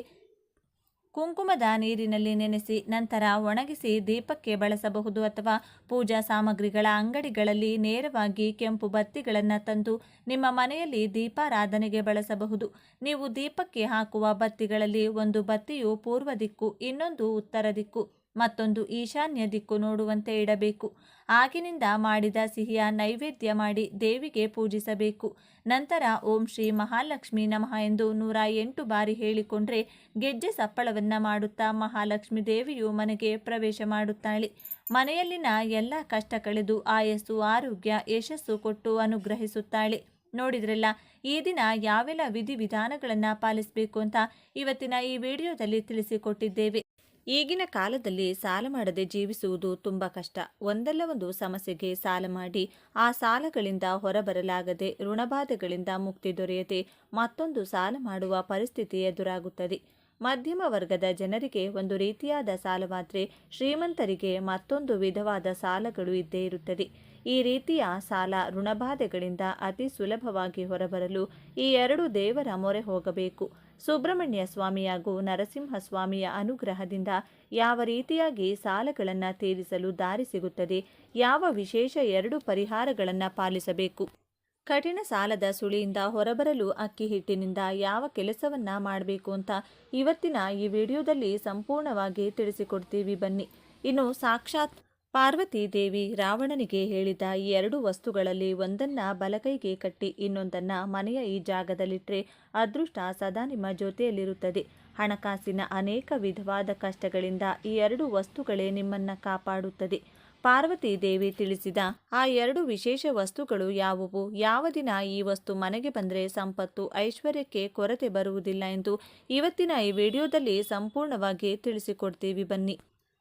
ಕುಂಕುಮದ ನೀರಿನಲ್ಲಿ ನೆನೆಸಿ ನಂತರ ಒಣಗಿಸಿ ದೀಪಕ್ಕೆ ಬಳಸಬಹುದು. ಅಥವಾ ಪೂಜಾ ಸಾಮಗ್ರಿಗಳ ಅಂಗಡಿಗಳಲ್ಲಿ ನೇರವಾಗಿ ಕೆಂಪು ಬತ್ತಿಗಳನ್ನು ತಂದು ನಿಮ್ಮ ಮನೆಯಲ್ಲಿ ದೀಪಾರಾಧನೆಗೆ ಬಳಸಬಹುದು. ನೀವು ದೀಪಕ್ಕೆ ಹಾಕುವ ಬತ್ತಿಗಳಲ್ಲಿ ಒಂದು ಬತ್ತಿಯು ಪೂರ್ವ ದಿಕ್ಕು, ಇನ್ನೊಂದು ಉತ್ತರ ದಿಕ್ಕು, ಮತ್ತೊಂದು ಈಶಾನ್ಯ ದಿಕ್ಕು ನೋಡುವಂತೆ ಇಡಬೇಕು. ಆಗಿನಿಂದ ಮಾಡಿದ ಸಿಹಿಯ ನೈವೇದ್ಯ ಮಾಡಿ ದೇವಿಗೆ ಪೂಜಿಸಬೇಕು. ನಂತರ ಓಂ ಶ್ರೀ ಮಹಾಲಕ್ಷ್ಮೀ ನಮಃ ಎಂದು 108 ಬಾರಿ ಹೇಳಿಕೊಂಡ್ರೆ ಗೆಜ್ಜೆ ಸಪ್ಪಳವನ್ನು ಮಾಡುತ್ತಾ ಮಹಾಲಕ್ಷ್ಮೀ ದೇವಿಯು ಮನೆಗೆ ಪ್ರವೇಶ ಮಾಡುತ್ತಾಳೆ. ಮನೆಯಲ್ಲಿನ ಎಲ್ಲ ಕಷ್ಟ ಕಳೆದು ಆಯಸ್ಸು, ಆರೋಗ್ಯ, ಯಶಸ್ಸು ಕೊಟ್ಟು ಅನುಗ್ರಹಿಸುತ್ತಾಳೆ. ನೋಡಿದ್ರಲ್ಲ, ಈ ದಿನ ಯಾವೆಲ್ಲ ವಿಧಿವಿಧಾನಗಳನ್ನು ಪಾಲಿಸಬೇಕು ಅಂತ ಇವತ್ತಿನ ಈ ವಿಡಿಯೋದಲ್ಲಿ ತಿಳಿಸಿಕೊಟ್ಟಿದ್ದೇವೆ. ಈಗಿನ ಕಾಲದಲ್ಲಿ ಸಾಲ ಮಾಡದೆ ಜೀವಿಸುವುದು ತುಂಬ ಕಷ್ಟ. ಒಂದಲ್ಲ ಒಂದು ಸಮಸ್ಯೆಗೆ ಸಾಲ ಮಾಡಿ ಆ ಸಾಲಗಳಿಂದ ಹೊರಬರಲಾಗದೆ ಋಣಬಾಧೆಗಳಿಂದ ಮುಕ್ತಿ ದೊರೆಯದೆ ಮತ್ತೊಂದು ಸಾಲ ಮಾಡುವ ಪರಿಸ್ಥಿತಿ ಎದುರಾಗುತ್ತದೆ. ಮಧ್ಯಮ ವರ್ಗದ ಜನರಿಗೆ ಒಂದು ರೀತಿಯಾದ ಸಾಲವಾದರೆ ಶ್ರೀಮಂತರಿಗೆ ಮತ್ತೊಂದು ವಿಧವಾದ ಸಾಲಗಳು ಇದ್ದೇ ಇರುತ್ತದೆ. ಈ ರೀತಿಯ ಸಾಲ ಋಣಬಾಧೆಗಳಿಂದ ಅತಿ ಸುಲಭವಾಗಿ ಹೊರಬರಲು ಈ 2 ದೇವರ ಮೊರೆ ಹೋಗಬೇಕು. ಸುಬ್ರಹ್ಮಣ್ಯ ಸ್ವಾಮಿ ಹಾಗೂ ನರಸಿಂಹ ಸ್ವಾಮಿಯ ಅನುಗ್ರಹದಿಂದ ಯಾವ ರೀತಿಯಾಗಿ ಸಾಲಗಳನ್ನು ತೀರಿಸಲು ದಾರಿ ಸಿಗುತ್ತದೆ, ಯಾವ ವಿಶೇಷ 2 ಪರಿಹಾರಗಳನ್ನು ಪಾಲಿಸಬೇಕು, ಕಠಿಣ ಸಾಲದ ಸುಳಿಯಿಂದ ಹೊರಬರಲು ಅಕ್ಕಿ ಹಿಟ್ಟಿನಿಂದ ಯಾವ ಕೆಲಸವನ್ನ ಮಾಡಬೇಕು ಅಂತ ಇವತ್ತಿನ ಈ ವಿಡಿಯೋದಲ್ಲಿ ಸಂಪೂರ್ಣವಾಗಿ ತಿಳಿಸಿಕೊಡ್ತೀವಿ. ಬನ್ನಿ. ಇನ್ನು ಸಾಕ್ಷಾತ್ ಪಾರ್ವತಿ ದೇವಿ ರಾವಣನಿಗೆ ಹೇಳಿದ ಈ 2 ವಸ್ತುಗಳಲ್ಲಿ ಒಂದನ್ನು ಬಲಕೈಗೆ ಕಟ್ಟಿ ಇನ್ನೊಂದನ್ನು ಮನೆಯ ಈ ಜಾಗದಲ್ಲಿಟ್ಟರೆ ಅದೃಷ್ಟ ಸದಾ ನಿಮ್ಮ ಜೊತೆಯಲ್ಲಿರುತ್ತದೆ. ಹಣಕಾಸಿನ ಅನೇಕ ವಿಧವಾದ ಕಷ್ಟಗಳಿಂದ ಈ 2 ವಸ್ತುಗಳೇ ನಿಮ್ಮನ್ನು ಕಾಪಾಡುತ್ತದೆ. ಪಾರ್ವತಿ ದೇವಿ ತಿಳಿಸಿದ ಆ 2 ವಿಶೇಷ ವಸ್ತುಗಳು ಯಾವುವು, ಯಾವ ದಿನ ಈ ವಸ್ತು ಮನೆಗೆ ಬಂದರೆ ಸಂಪತ್ತು, ಐಶ್ವರ್ಯಕ್ಕೆ ಕೊರತೆ ಬರುವುದಿಲ್ಲ ಎಂದು ಇವತ್ತಿನ ಈ ವಿಡಿಯೋದಲ್ಲಿ ಸಂಪೂರ್ಣವಾಗಿ ತಿಳಿಸಿಕೊಡ್ತೀವಿ. ಬನ್ನಿ.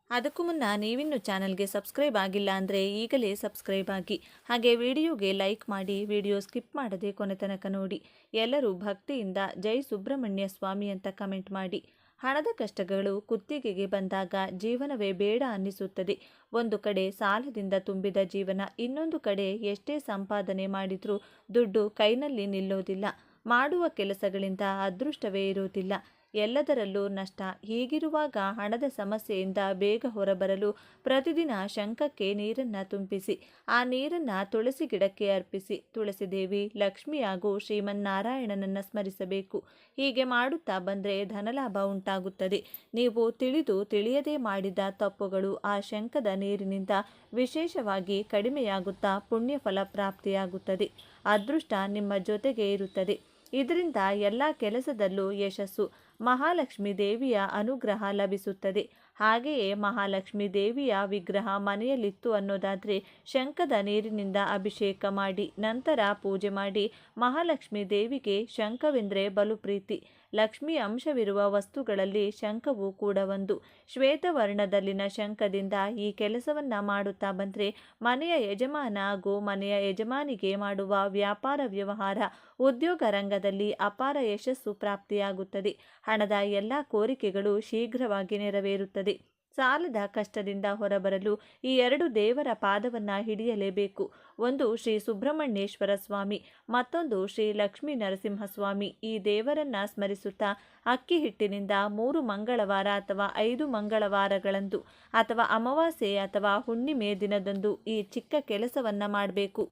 ಅದಕ್ಕೂ ಮುನ್ನ ನೀವಿನ್ನು ಚಾನಲ್ಗೆ ಸಬ್ಸ್ಕ್ರೈಬ್ ಆಗಿಲ್ಲ ಅಂದರೆ ಈಗಲೇ ಸಬ್ಸ್ಕ್ರೈಬ್ ಆಗಿ, ಹಾಗೆ ವಿಡಿಯೋಗೆ ಲೈಕ್ ಮಾಡಿ, ವಿಡಿಯೋ ಸ್ಕಿಪ್ ಮಾಡದೆ ಕೊನೆ ತನಕ ನೋಡಿ. ಎಲ್ಲರೂ ಭಕ್ತಿಯಿಂದ ಜೈ ಸುಬ್ರಹ್ಮಣ್ಯ ಸ್ವಾಮಿ ಅಂತ ಕಮೆಂಟ್ ಮಾಡಿ. ಹಣದ ಕಷ್ಟಗಳು ಕುತ್ತಿಗೆಗೆ ಬಂದಾಗ ಜೀವನವೇ ಬೇಡ ಅನ್ನಿಸುತ್ತದೆ. ಒಂದು ಕಡೆ ಸಾಲದಿಂದ ತುಂಬಿದ ಜೀವನ, ಇನ್ನೊಂದು ಕಡೆ ಎಷ್ಟೇ ಸಂಪಾದನೆ ಮಾಡಿದರೂ ದುಡ್ಡು ಕೈನಲ್ಲಿ ನಿಲ್ಲೋದಿಲ್ಲ. ಮಾಡುವ ಕೆಲಸಗಳಿಂದ ಅದೃಷ್ಟವೇ ಇರೋದಿಲ್ಲ. ಎಲ್ಲದರಲ್ಲೂ ನಷ್ಟ. ಹೀಗಿರುವಾಗ ಹಣದ ಸಮಸ್ಯೆಯಿಂದ ಬೇಗ ಹೊರಬರಲು ಪ್ರತಿದಿನ ಶಂಖಕ್ಕೆ ನೀರನ್ನು ತುಂಬಿಸಿ ಆ ನೀರನ್ನು ತುಳಸಿ ಗಿಡಕ್ಕೆ ಅರ್ಪಿಸಿ ತುಳಸಿ ದೇವಿ, ಲಕ್ಷ್ಮಿ ಹಾಗೂ ಶ್ರೀಮನ್ನಾರಾಯಣನನ್ನು ಸ್ಮರಿಸಬೇಕು. ಹೀಗೆ ಮಾಡುತ್ತಾ ಬಂದರೆ ಧನಲಾಭ ಉಂಟಾಗುತ್ತದೆ. ನೀವು ತಿಳಿದು ತಿಳಿಯದೇ ಮಾಡಿದ ತಪ್ಪುಗಳು ಆ ಶಂಖದ ನೀರಿನಿಂದ ವಿಶೇಷವಾಗಿ ಕಡಿಮೆಯಾಗುತ್ತಾ ಪುಣ್ಯಫಲ ಪ್ರಾಪ್ತಿಯಾಗುತ್ತದೆ. ಅದೃಷ್ಟ ನಿಮ್ಮ ಜೊತೆಗೆ ಇರುತ್ತದೆ. ಇದರಿಂದ ಎಲ್ಲ ಕೆಲಸದಲ್ಲೂ ಯಶಸ್ಸು, ಮಹಾಲಕ್ಷ್ಮೀ ದೇವಿಯ ಅನುಗ್ರಹ ಲಭಿಸುತ್ತದೆ. ಹಾಗೆಯೇ ಮಹಾಲಕ್ಷ್ಮೀ ದೇವಿಯ ವಿಗ್ರಹ ಮನೆಯಲ್ಲಿತ್ತು ಅನ್ನೋದಾದರೆ ಶಂಖದ ನೀರಿನಿಂದ ಅಭಿಷೇಕ ಮಾಡಿ ನಂತರ ಪೂಜೆ ಮಾಡಿ. ಮಹಾಲಕ್ಷ್ಮೀ ದೇವಿಗೆ ಶಂಖವೆಂದರೆ ಬಲು ಪ್ರೀತಿ. ಲಕ್ಷ್ಮಿ ಅಂಶವಿರುವ ವಸ್ತುಗಳಲ್ಲಿ ಶಂಖವು ಕೂಡ ಒಂದು. ಶ್ವೇತವರ್ಣದಲ್ಲಿನ ಶಂಖದಿಂದ ಈ ಕೆಲಸವನ್ನ ಮಾಡುತ್ತಾ ಬಂದರೆ ಮನೆಯ ಯಜಮಾನ ಹಾಗೂ ಮನೆಯ ಯಜಮಾನಿಗೆ ಮಾಡುವ ವ್ಯಾಪಾರ ವ್ಯವಹಾರ, ಉದ್ಯೋಗ ರಂಗದಲ್ಲಿ ಅಪಾರ ಯಶಸ್ಸು ಪ್ರಾಪ್ತಿಯಾಗುತ್ತದೆ. ಹಣದ ಎಲ್ಲ ಕೋರಿಕೆಗಳು ಶೀಘ್ರವಾಗಿ ನೆರವೇರುತ್ತದೆ. ಸಾಲದ ಕಷ್ಟದಿಂದ ಹೊರಬರಲು ಈ ಎರಡು ದೇವರ ಪಾದವನ್ನು ಹಿಡಿಯಲೇಬೇಕು. ಒಂದು ಶ್ರೀ ಸುಬ್ರಹ್ಮಣ್ಯೇಶ್ವರ ಸ್ವಾಮಿ, ಮತ್ತೊಂದು ಶ್ರೀ ಲಕ್ಷ್ಮೀ ನರಸಿಂಹಸ್ವಾಮಿ. ಈ ದೇವರನ್ನ ಸ್ಮರಿಸುತ್ತಾ ಅಕ್ಕಿ ಹಿಟ್ಟಿನಿಂದ 3 ಮಂಗಳವಾರ ಅಥವಾ 5 ಮಂಗಳವಾರಗಳಂದು ಅಥವಾ ಅಮಾವಾಸ್ಯೆ ಅಥವಾ ಹುಣ್ಣಿಮೆ ದಿನದಂದು ಈ ಚಿಕ್ಕ ಕೆಲಸವನ್ನ ಮಾಡಬೇಕು.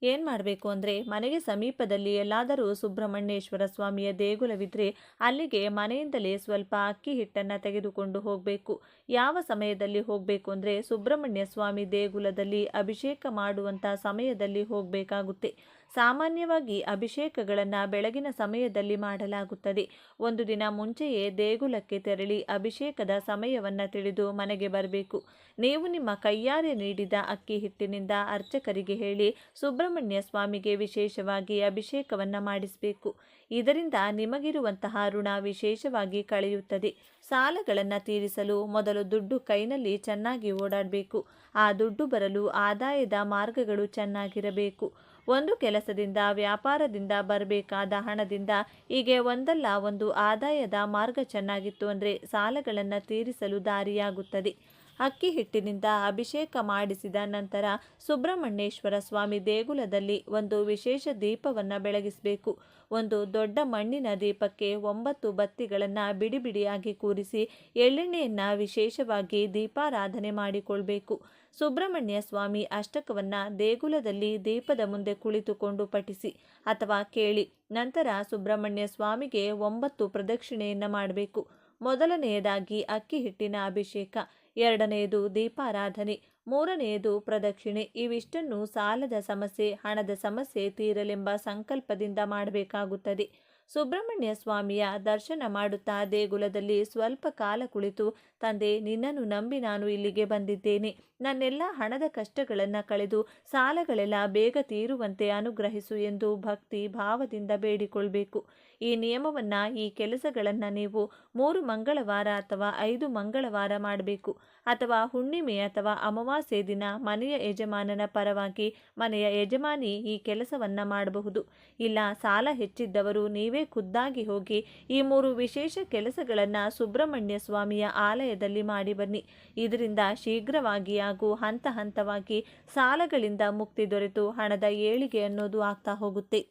ಏನು ಮಾಡಬೇಕು ಅಂದರೆ, ಮನೆಗೆ ಸಮೀಪದಲ್ಲಿ ಎಲ್ಲಾದರೂ ಸುಬ್ರಹ್ಮಣ್ಯೇಶ್ವರ ಸ್ವಾಮಿಯ ದೇಗುಲವಿದ್ದರೆ ಅಲ್ಲಿಗೆ ಮನೆಯಿಂದಲೇ ಸ್ವಲ್ಪ ಅಕ್ಕಿ ಹಿಟ್ಟನ್ನು ತೆಗೆದುಕೊಂಡು ಹೋಗಬೇಕು. ಯಾವ ಸಮಯದಲ್ಲಿ ಹೋಗಬೇಕು ಅಂದರೆ, ಸುಬ್ರಹ್ಮಣ್ಯ ಸ್ವಾಮಿ ದೇಗುಲದಲ್ಲಿ ಅಭಿಷೇಕ ಮಾಡುವಂಥ ಸಮಯದಲ್ಲಿ ಹೋಗಬೇಕಾಗುತ್ತೆ. ಸಾಮಾನ್ಯವಾಗಿ ಅಭಿಷೇಕಗಳನ್ನು ಬೆಳಗಿನ ಸಮಯದಲ್ಲಿ ಮಾಡಲಾಗುತ್ತದೆ. ಒಂದು ದಿನ ಮುಂಚೆಯೇ ದೇಗುಲಕ್ಕೆ ತೆರಳಿ ಅಭಿಷೇಕದ ಸಮಯವನ್ನು ತಿಳಿದು ಮನೆಗೆ ಬರಬೇಕು. ನೀವು ನಿಮ್ಮ ಕೈಯಾರೆ ನೀಡಿದ ಅಕ್ಕಿ ಹಿಟ್ಟಿನಿಂದ ಅರ್ಚಕರಿಗೆ ಹೇಳಿ ಸುಬ್ರಹ್ಮಣ್ಯ ಸ್ವಾಮಿಗೆ ವಿಶೇಷವಾಗಿ ಅಭಿಷೇಕವನ್ನು ಮಾಡಿಸಬೇಕು. ಇದರಿಂದ ನಿಮಗಿರುವಂತಹ ಋಣ ವಿಶೇಷವಾಗಿ ಕಳೆಯುತ್ತದೆ. ಸಾಲಗಳನ್ನು ತೀರಿಸಲು ಮೊದಲು ದುಡ್ಡು ಕೈನಲ್ಲಿ ಚೆನ್ನಾಗಿ ಓಡಾಡಬೇಕು. ಆ ದುಡ್ಡು ಬರಲು ಆದಾಯದ ಮಾರ್ಗಗಳು ಚೆನ್ನಾಗಿರಬೇಕು. ಒಂದು ಕೆಲಸದಿಂದ ವ್ಯಾಪಾರದಿಂದ ಬರಬೇಕಾದ ಹಣದಿಂದ ಹೀಗೆ ಒಂದಲ್ಲ ಒಂದು ಆದಾಯದ ಮಾರ್ಗ ಚೆನ್ನಾಗಿತ್ತು ಅಂದರೆ ಸಾಲಗಳನ್ನು ತೀರಿಸಲು ದಾರಿಯಾಗುತ್ತದೆ. ಅಕ್ಕಿ ಹಿಟ್ಟಿನಿಂದ ಅಭಿಷೇಕ ಮಾಡಿಸಿದ ನಂತರ ಸುಬ್ರಹ್ಮಣ್ಯೇಶ್ವರ ಸ್ವಾಮಿ ದೇಗುಲದಲ್ಲಿ ಒಂದು ವಿಶೇಷ ದೀಪವನ್ನು ಬೆಳಗಿಸಬೇಕು. ಒಂದು ದೊಡ್ಡ ಮಣ್ಣಿನ ದೀಪಕ್ಕೆ 9 ಬತ್ತಿಗಳನ್ನು ಬಿಡಿ ಬಿಡಿಯಾಗಿ ಕೂರಿಸಿ ಎಳ್ಳೆಣ್ಣೆಯನ್ನು ವಿಶೇಷವಾಗಿ ದೀಪಾರಾಧನೆ ಮಾಡಿಕೊಳ್ಬೇಕು. ಸುಬ್ರಹ್ಮಣ್ಯ ಸ್ವಾಮಿ ಅಷ್ಟಕವನ್ನು ದೇಗುಲದಲ್ಲಿ ದೀಪದ ಮುಂದೆ ಕುಳಿತುಕೊಂಡು ಪಠಿಸಿ ಅಥವಾ ಕೇಳಿ. ನಂತರ ಸುಬ್ರಹ್ಮಣ್ಯ ಸ್ವಾಮಿಗೆ 9 ಪ್ರದಕ್ಷಿಣೆಯನ್ನು ಮಾಡಬೇಕು. ಮೊದಲನೆಯದಾಗಿ ಅಕ್ಕಿ ಹಿಟ್ಟಿನ ಅಭಿಷೇಕ, ಎರಡನೆಯದು ದೀಪಾರಾಧನೆ, ಮೂರನೆಯದು ಪ್ರದಕ್ಷಿಣೆ. ಇವಿಷ್ಟನ್ನು ಸಾಲದ ಸಮಸ್ಯೆ, ಹಣದ ಸಮಸ್ಯೆ ತೀರಲೆಂಬ ಸಂಕಲ್ಪದಿಂದ ಮಾಡಬೇಕಾಗುತ್ತದೆ. ಸುಬ್ರಹ್ಮಣ್ಯ ಸ್ವಾಮಿಯ ದರ್ಶನ ಮಾಡುತ್ತಾ ದೇಗುಲದಲ್ಲಿ ಸ್ವಲ್ಪ ಕಾಲ ಕುಳಿತು, ತಂದೆ, ನಿನ್ನನ್ನು ನಂಬಿ ನಾನು ಇಲ್ಲಿಗೆ ಬಂದಿದ್ದೇನೆ. ನನ್ನೆಲ್ಲ ಹಣದ ಕಷ್ಟಗಳನ್ನು ಕಳೆದು ಸಾಲಗಳೆಲ್ಲ ಬೇಗ ತೀರುವಂತೆ ಅನುಗ್ರಹಿಸು ಎಂದು ಭಕ್ತಿ ಭಾವದಿಂದ ಬೇಡಿಕೊಳ್ಬೇಕು. ಈ ನಿಯಮವನ್ನು, ಈ ಕೆಲಸಗಳನ್ನು ನೀವು 3 ಮಂಗಳವಾರ ಅಥವಾ 5 ಮಂಗಳವಾರ ಮಾಡಬೇಕು. ಅಥವಾ ಹುಣ್ಣಿಮೆ ಅಥವಾ ಅಮಾವಾಸ್ಯೆ ದಿನ ಮನೆಯ ಯಜಮಾನನ ಪರವಾಗಿ ಮನೆಯ ಯಜಮಾನಿ ಈ ಕೆಲಸವನ್ನು ಮಾಡಬಹುದು. ಇಲ್ಲ, ಸಾಲ ಹೆಚ್ಚಿದ್ದವರು ನೀವೇ ಖುದ್ದಾಗಿ ಹೋಗಿ ಈ 3 ವಿಶೇಷ ಕೆಲಸಗಳನ್ನು ಸುಬ್ರಹ್ಮಣ್ಯ ಸ್ವಾಮಿಯ ಆಲಯದಲ್ಲಿ ಮಾಡಿ ಬನ್ನಿ. ಇದರಿಂದ ಶೀಘ್ರವಾಗಿ ಹಾಗೂ ಹಂತ ಹಂತವಾಗಿ ಸಾಲಗಳಿಂದ ಮುಕ್ತಿ ದೊರೆತು ಹಣದ ಏಳಿಗೆ ಅನ್ನೋದು ಆಗ್ತಾ ಹೋಗುತ್ತೆ.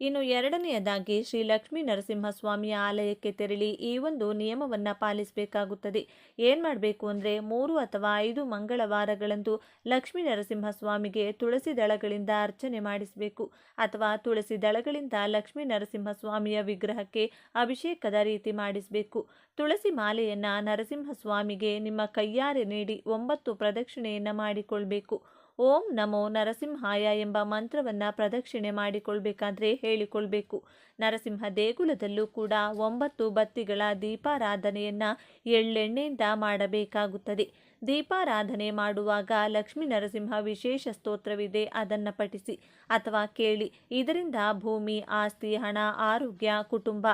ಇನ್ನು ಎರಡನೆಯದಾಗಿ ಶ್ರೀ ಲಕ್ಷ್ಮೀ ನರಸಿಂಹಸ್ವಾಮಿಯ ಆಲಯಕ್ಕೆ ತೆರಳಿ ಈ ಒಂದು ನಿಯಮವನ್ನು ಪಾಲಿಸಬೇಕಾಗುತ್ತದೆ. ಏನು ಮಾಡಬೇಕು ಅಂದರೆ, 3 ಅಥವಾ 5 ಮಂಗಳವಾರಗಳಂದು ಲಕ್ಷ್ಮೀ ನರಸಿಂಹಸ್ವಾಮಿಗೆ ತುಳಸಿ ದಳಗಳಿಂದ ಅರ್ಚನೆ ಮಾಡಿಸಬೇಕು. ಅಥವಾ ತುಳಸಿ ದಳಗಳಿಂದ ಲಕ್ಷ್ಮೀ ನರಸಿಂಹಸ್ವಾಮಿಯ ವಿಗ್ರಹಕ್ಕೆ ಅಭಿಷೇಕದ ರೀತಿ ಮಾಡಿಸಬೇಕು. ತುಳಸಿ ಮಾಲೆಯನ್ನು ನರಸಿಂಹಸ್ವಾಮಿಗೆ ನಿಮ್ಮ ಕೈಯಾರೆ ನೀಡಿ 9 ಪ್ರದಕ್ಷಿಣೆಯನ್ನು ಮಾಡಿಕೊಳ್ಬೇಕು. ಓಂ ನಮೋ ನರಸಿಂಹಾಯ ಎಂಬ ಮಂತ್ರವನ್ನು ಪ್ರದಕ್ಷಿಣೆ ಮಾಡಿಕೊಳ್ಬೇಕಾದ್ರೆ ಹೇಳಿಕೊಳ್ಬೇಕು. ನರಸಿಂಹ ದೇಗುಲದಲ್ಲೂ ಕೂಡ 9 ಬತ್ತಿಗಳ ದೀಪಾರಾಧನೆಯನ್ನು ಎಳ್ಳೆಣ್ಣೆಯಿಂದ ಮಾಡಬೇಕಾಗುತ್ತದೆ. ದೀಪಾರಾಧನೆ ಮಾಡುವಾಗ ಲಕ್ಷ್ಮೀ ನರಸಿಂಹ ವಿಶೇಷ ಸ್ತೋತ್ರವಿದೆ, ಅದನ್ನು ಪಠಿಸಿ ಅಥವಾ ಕೇಳಿ. ಇದರಿಂದ ಭೂಮಿ, ಆಸ್ತಿ, ಹಣ, ಆರೋಗ್ಯ, ಕುಟುಂಬ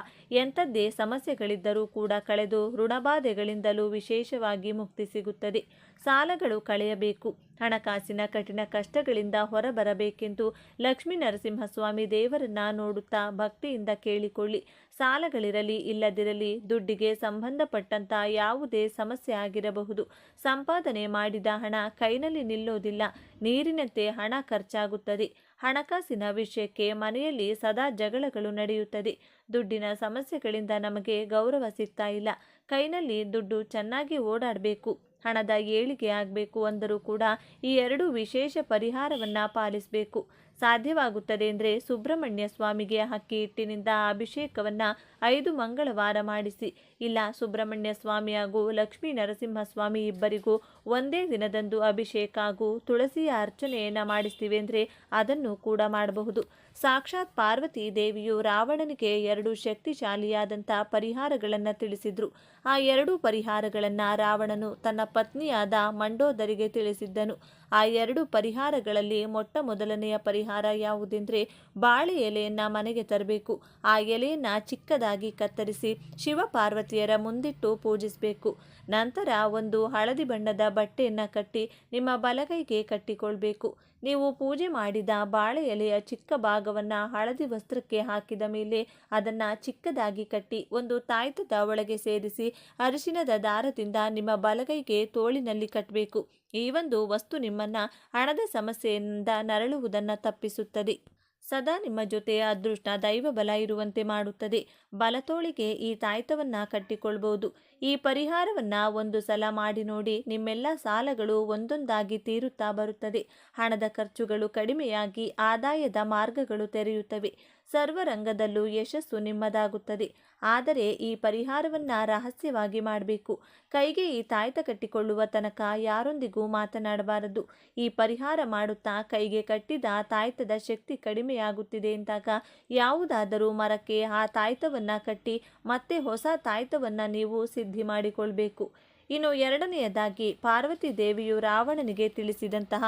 ಎಂಥದ್ದೇ ಸಮಸ್ಯೆಗಳಿದ್ದರೂ ಕೂಡ ಕಳೆದು ಋಣಬಾಧೆಗಳಿಂದಲೂ ವಿಶೇಷವಾಗಿ ಮುಕ್ತಿ ಸಿಗುತ್ತದೆ. ಸಾಲಗಳು ಕಳೆಯಬೇಕು, ಹಣಕಾಸಿನ ಕಠಿಣ ಕಷ್ಟಗಳಿಂದ ಹೊರಬರಬೇಕೆಂದು ಲಕ್ಷ್ಮೀ ನರಸಿಂಹಸ್ವಾಮಿ ದೇವರನ್ನ ನೋಡುತ್ತಾ ಭಕ್ತಿಯಿಂದ ಕೇಳಿಕೊಳ್ಳಿ. ಸಾಲಗಳಿರಲಿ ಇಲ್ಲದಿರಲಿ, ದುಡ್ಡಿಗೆ ಸಂಬಂಧಪಟ್ಟಂಥ ಯಾವುದೇ ಸಮಸ್ಯೆ ಆಗಿರಬಹುದು, ಸಂಪಾದನೆ ಮಾಡಿದ ಹಣ ಕೈನಲ್ಲಿ ನಿಲ್ಲೋದಿಲ್ಲ, ನೀರಿನಂತೆ ಹಣ ಖರ್ಚಾಗುತ್ತದೆ. ಹಣಕಾಸಿನ ವಿಷಯಕ್ಕೆ ಮನೆಯಲ್ಲಿ ಸದಾ ಜಗಳಗಳು ನಡೆಯುತ್ತದೆ. ದುಡ್ಡಿನ ಸಮಸ್ಯೆಗಳಿಂದ ನಮಗೆ ಗೌರವ ಸಿಗ್ತಾ ಇಲ್ಲ. ಕೈನಲ್ಲಿ ದುಡ್ಡು ಚೆನ್ನಾಗಿ ಓಡಾಡಬೇಕು, ಹಣದ ಏಳಿಗೆ ಆಗಬೇಕು ಅಂದರೂ ಕೂಡ ಈ 2 ವಿಶೇಷ ಪರಿಹಾರವನ್ನು ಪಾಲಿಸಬೇಕು. ಸಾಧ್ಯವಾಗುತ್ತದೆ ಅಂದರೆ ಸುಬ್ರಹ್ಮಣ್ಯ ಸ್ವಾಮಿಗೆ ಅಕ್ಕಿ ಹಿಟ್ಟಿನಿಂದ ಅಭಿಷೇಕವನ್ನು 5 ಮಂಗಳವಾರ ಮಾಡಿಸಿ. ಇಲ್ಲ, ಸುಬ್ರಹ್ಮಣ್ಯ ಸ್ವಾಮಿ ಹಾಗೂ ಲಕ್ಷ್ಮೀ ನರಸಿಂಹಸ್ವಾಮಿ ಇಬ್ಬರಿಗೂ ಒಂದೇ ದಿನದಂದು ಅಭಿಷೇಕ ಹಾಗೂ ತುಳಸಿಯ ಅರ್ಚನೆಯನ್ನು ಮಾಡಿಸ್ತೀವಿ ಅಂದರೆ ಅದನ್ನು ಕೂಡ ಮಾಡಬಹುದು. ಸಾಕ್ಷಾತ್ ಪಾರ್ವತಿ ದೇವಿಯು ರಾವಣನಿಗೆ 2 ಶಕ್ತಿಶಾಲಿಯಾದಂಥ ಪರಿಹಾರಗಳನ್ನು ತಿಳಿಸಿದ್ರು. ಆ 2 ಪರಿಹಾರಗಳನ್ನು ರಾವಣನು ತನ್ನ ಪತ್ನಿಯಾದ ಮಂಡೋದರಿಗೆ ತಿಳಿಸಿದ್ದನು. ಆ 2 ಪರಿಹಾರಗಳಲ್ಲಿ ಮೊಟ್ಟ ಮೊದಲನೆಯ ಪರಿಹಾರ ಯಾವುದೆಂದರೆ ಬಾಳೆ ಎಲೆಯನ್ನು ಮನೆಗೆ ತರಬೇಕು. ಆ ಎಲೆಯನ್ನು ಚಿಕ್ಕದಾಗಿ ಕತ್ತರಿಸಿ ಶಿವ ಪಾರ್ವತಿಯರ ಮುಂದಿಟ್ಟು ಪೂಜಿಸಬೇಕು. ನಂತರ ಒಂದು ಹಳದಿ ಬಣ್ಣದ ಬಟ್ಟೆಯನ್ನು ಕಟ್ಟಿ ನಿಮ್ಮ ಬಲಗೈಗೆ ಕಟ್ಟಿಕೊಳ್ಬೇಕು. ನೀವು ಪೂಜೆ ಮಾಡಿದ ಬಾಳೆ ಎಲೆಯ ಚಿಕ್ಕ ಭಾಗವನ್ನು ಹಳದಿ ವಸ್ತ್ರಕ್ಕೆ ಹಾಕಿದ ಮೇಲೆ ಅದನ್ನು ಚಿಕ್ಕದಾಗಿ ಕಟ್ಟಿ ಒಂದು ತಾಯ್ತದ ಒಳಗೆ ಸೇರಿಸಿ ಅರಿಶಿನದ ದಾರದಿಂದ ನಿಮ್ಮ ಬಲಗೈಗೆ ತೋಳಿನಲ್ಲಿ ಕಟ್ಟಬೇಕು. ಈ ಒಂದು ವಸ್ತು ನಿಮ್ಮನ್ನು ಹಣದ ಸಮಸ್ಯೆಯಿಂದ ನರಳುವುದನ್ನು ತಪ್ಪಿಸುತ್ತದೆ. ಸದಾ ನಿಮ್ಮ ಜೊತೆ ಅದೃಷ್ಟ ದೈವ ಬಲ ಇರುವಂತೆ ಮಾಡುತ್ತದೆ. ಬಲತೋಳಿಗೆ ಈ ತಾಯ್ತವನ್ನು ಕಟ್ಟಿಕೊಳ್ಬಹುದು. ಈ ಪರಿಹಾರವನ್ನು ಒಂದು ಸಲ ಮಾಡಿ ನೋಡಿ. ನಿಮ್ಮೆಲ್ಲ ಸಾಲಗಳು ಒಂದೊಂದಾಗಿ ತೀರುತ್ತಾ ಬರುತ್ತದೆ. ಹಣದ ಖರ್ಚುಗಳು ಕಡಿಮೆಯಾಗಿ ಆದಾಯದ ಮಾರ್ಗಗಳು ತೆರೆಯುತ್ತವೆ. ಸರ್ವರಂಗದಲ್ಲೂ ಯಶಸ್ಸು ನಿಮ್ಮದಾಗುತ್ತದೆ. ಆದರೆ ಈ ಪರಿಹಾರವನ್ನು ರಹಸ್ಯವಾಗಿ ಮಾಡಬೇಕು. ಕೈಗೆ ಈ ತಾಯ್ತ ಕಟ್ಟಿಕೊಳ್ಳುವ ತನಕ ಯಾರೊಂದಿಗೂ ಮಾತನಾಡಬಾರದು. ಈ ಪರಿಹಾರ ಮಾಡುತ್ತಾ ಕೈಗೆ ಕಟ್ಟಿದ ತಾಯ್ತದ ಶಕ್ತಿ ಕಡಿಮೆಯಾಗುತ್ತಿದೆ ಎಂದಾಗ ಯಾವುದಾದರೂ ಮರಕ್ಕೆ ಆ ತಾಯ್ತವನ್ನು ಕಟ್ಟಿ ಮತ್ತೆ ಹೊಸ ತಾಯ್ತವನ್ನು ನೀವು ಸಿದ್ಧಿ ಮಾಡಿಕೊಳ್ಬೇಕು. ಇನ್ನು ಎರಡನೆಯದಾಗಿ ಪಾರ್ವತಿ ದೇವಿಯು ರಾವಣನಿಗೆ ತಿಳಿಸಿದಂತಹ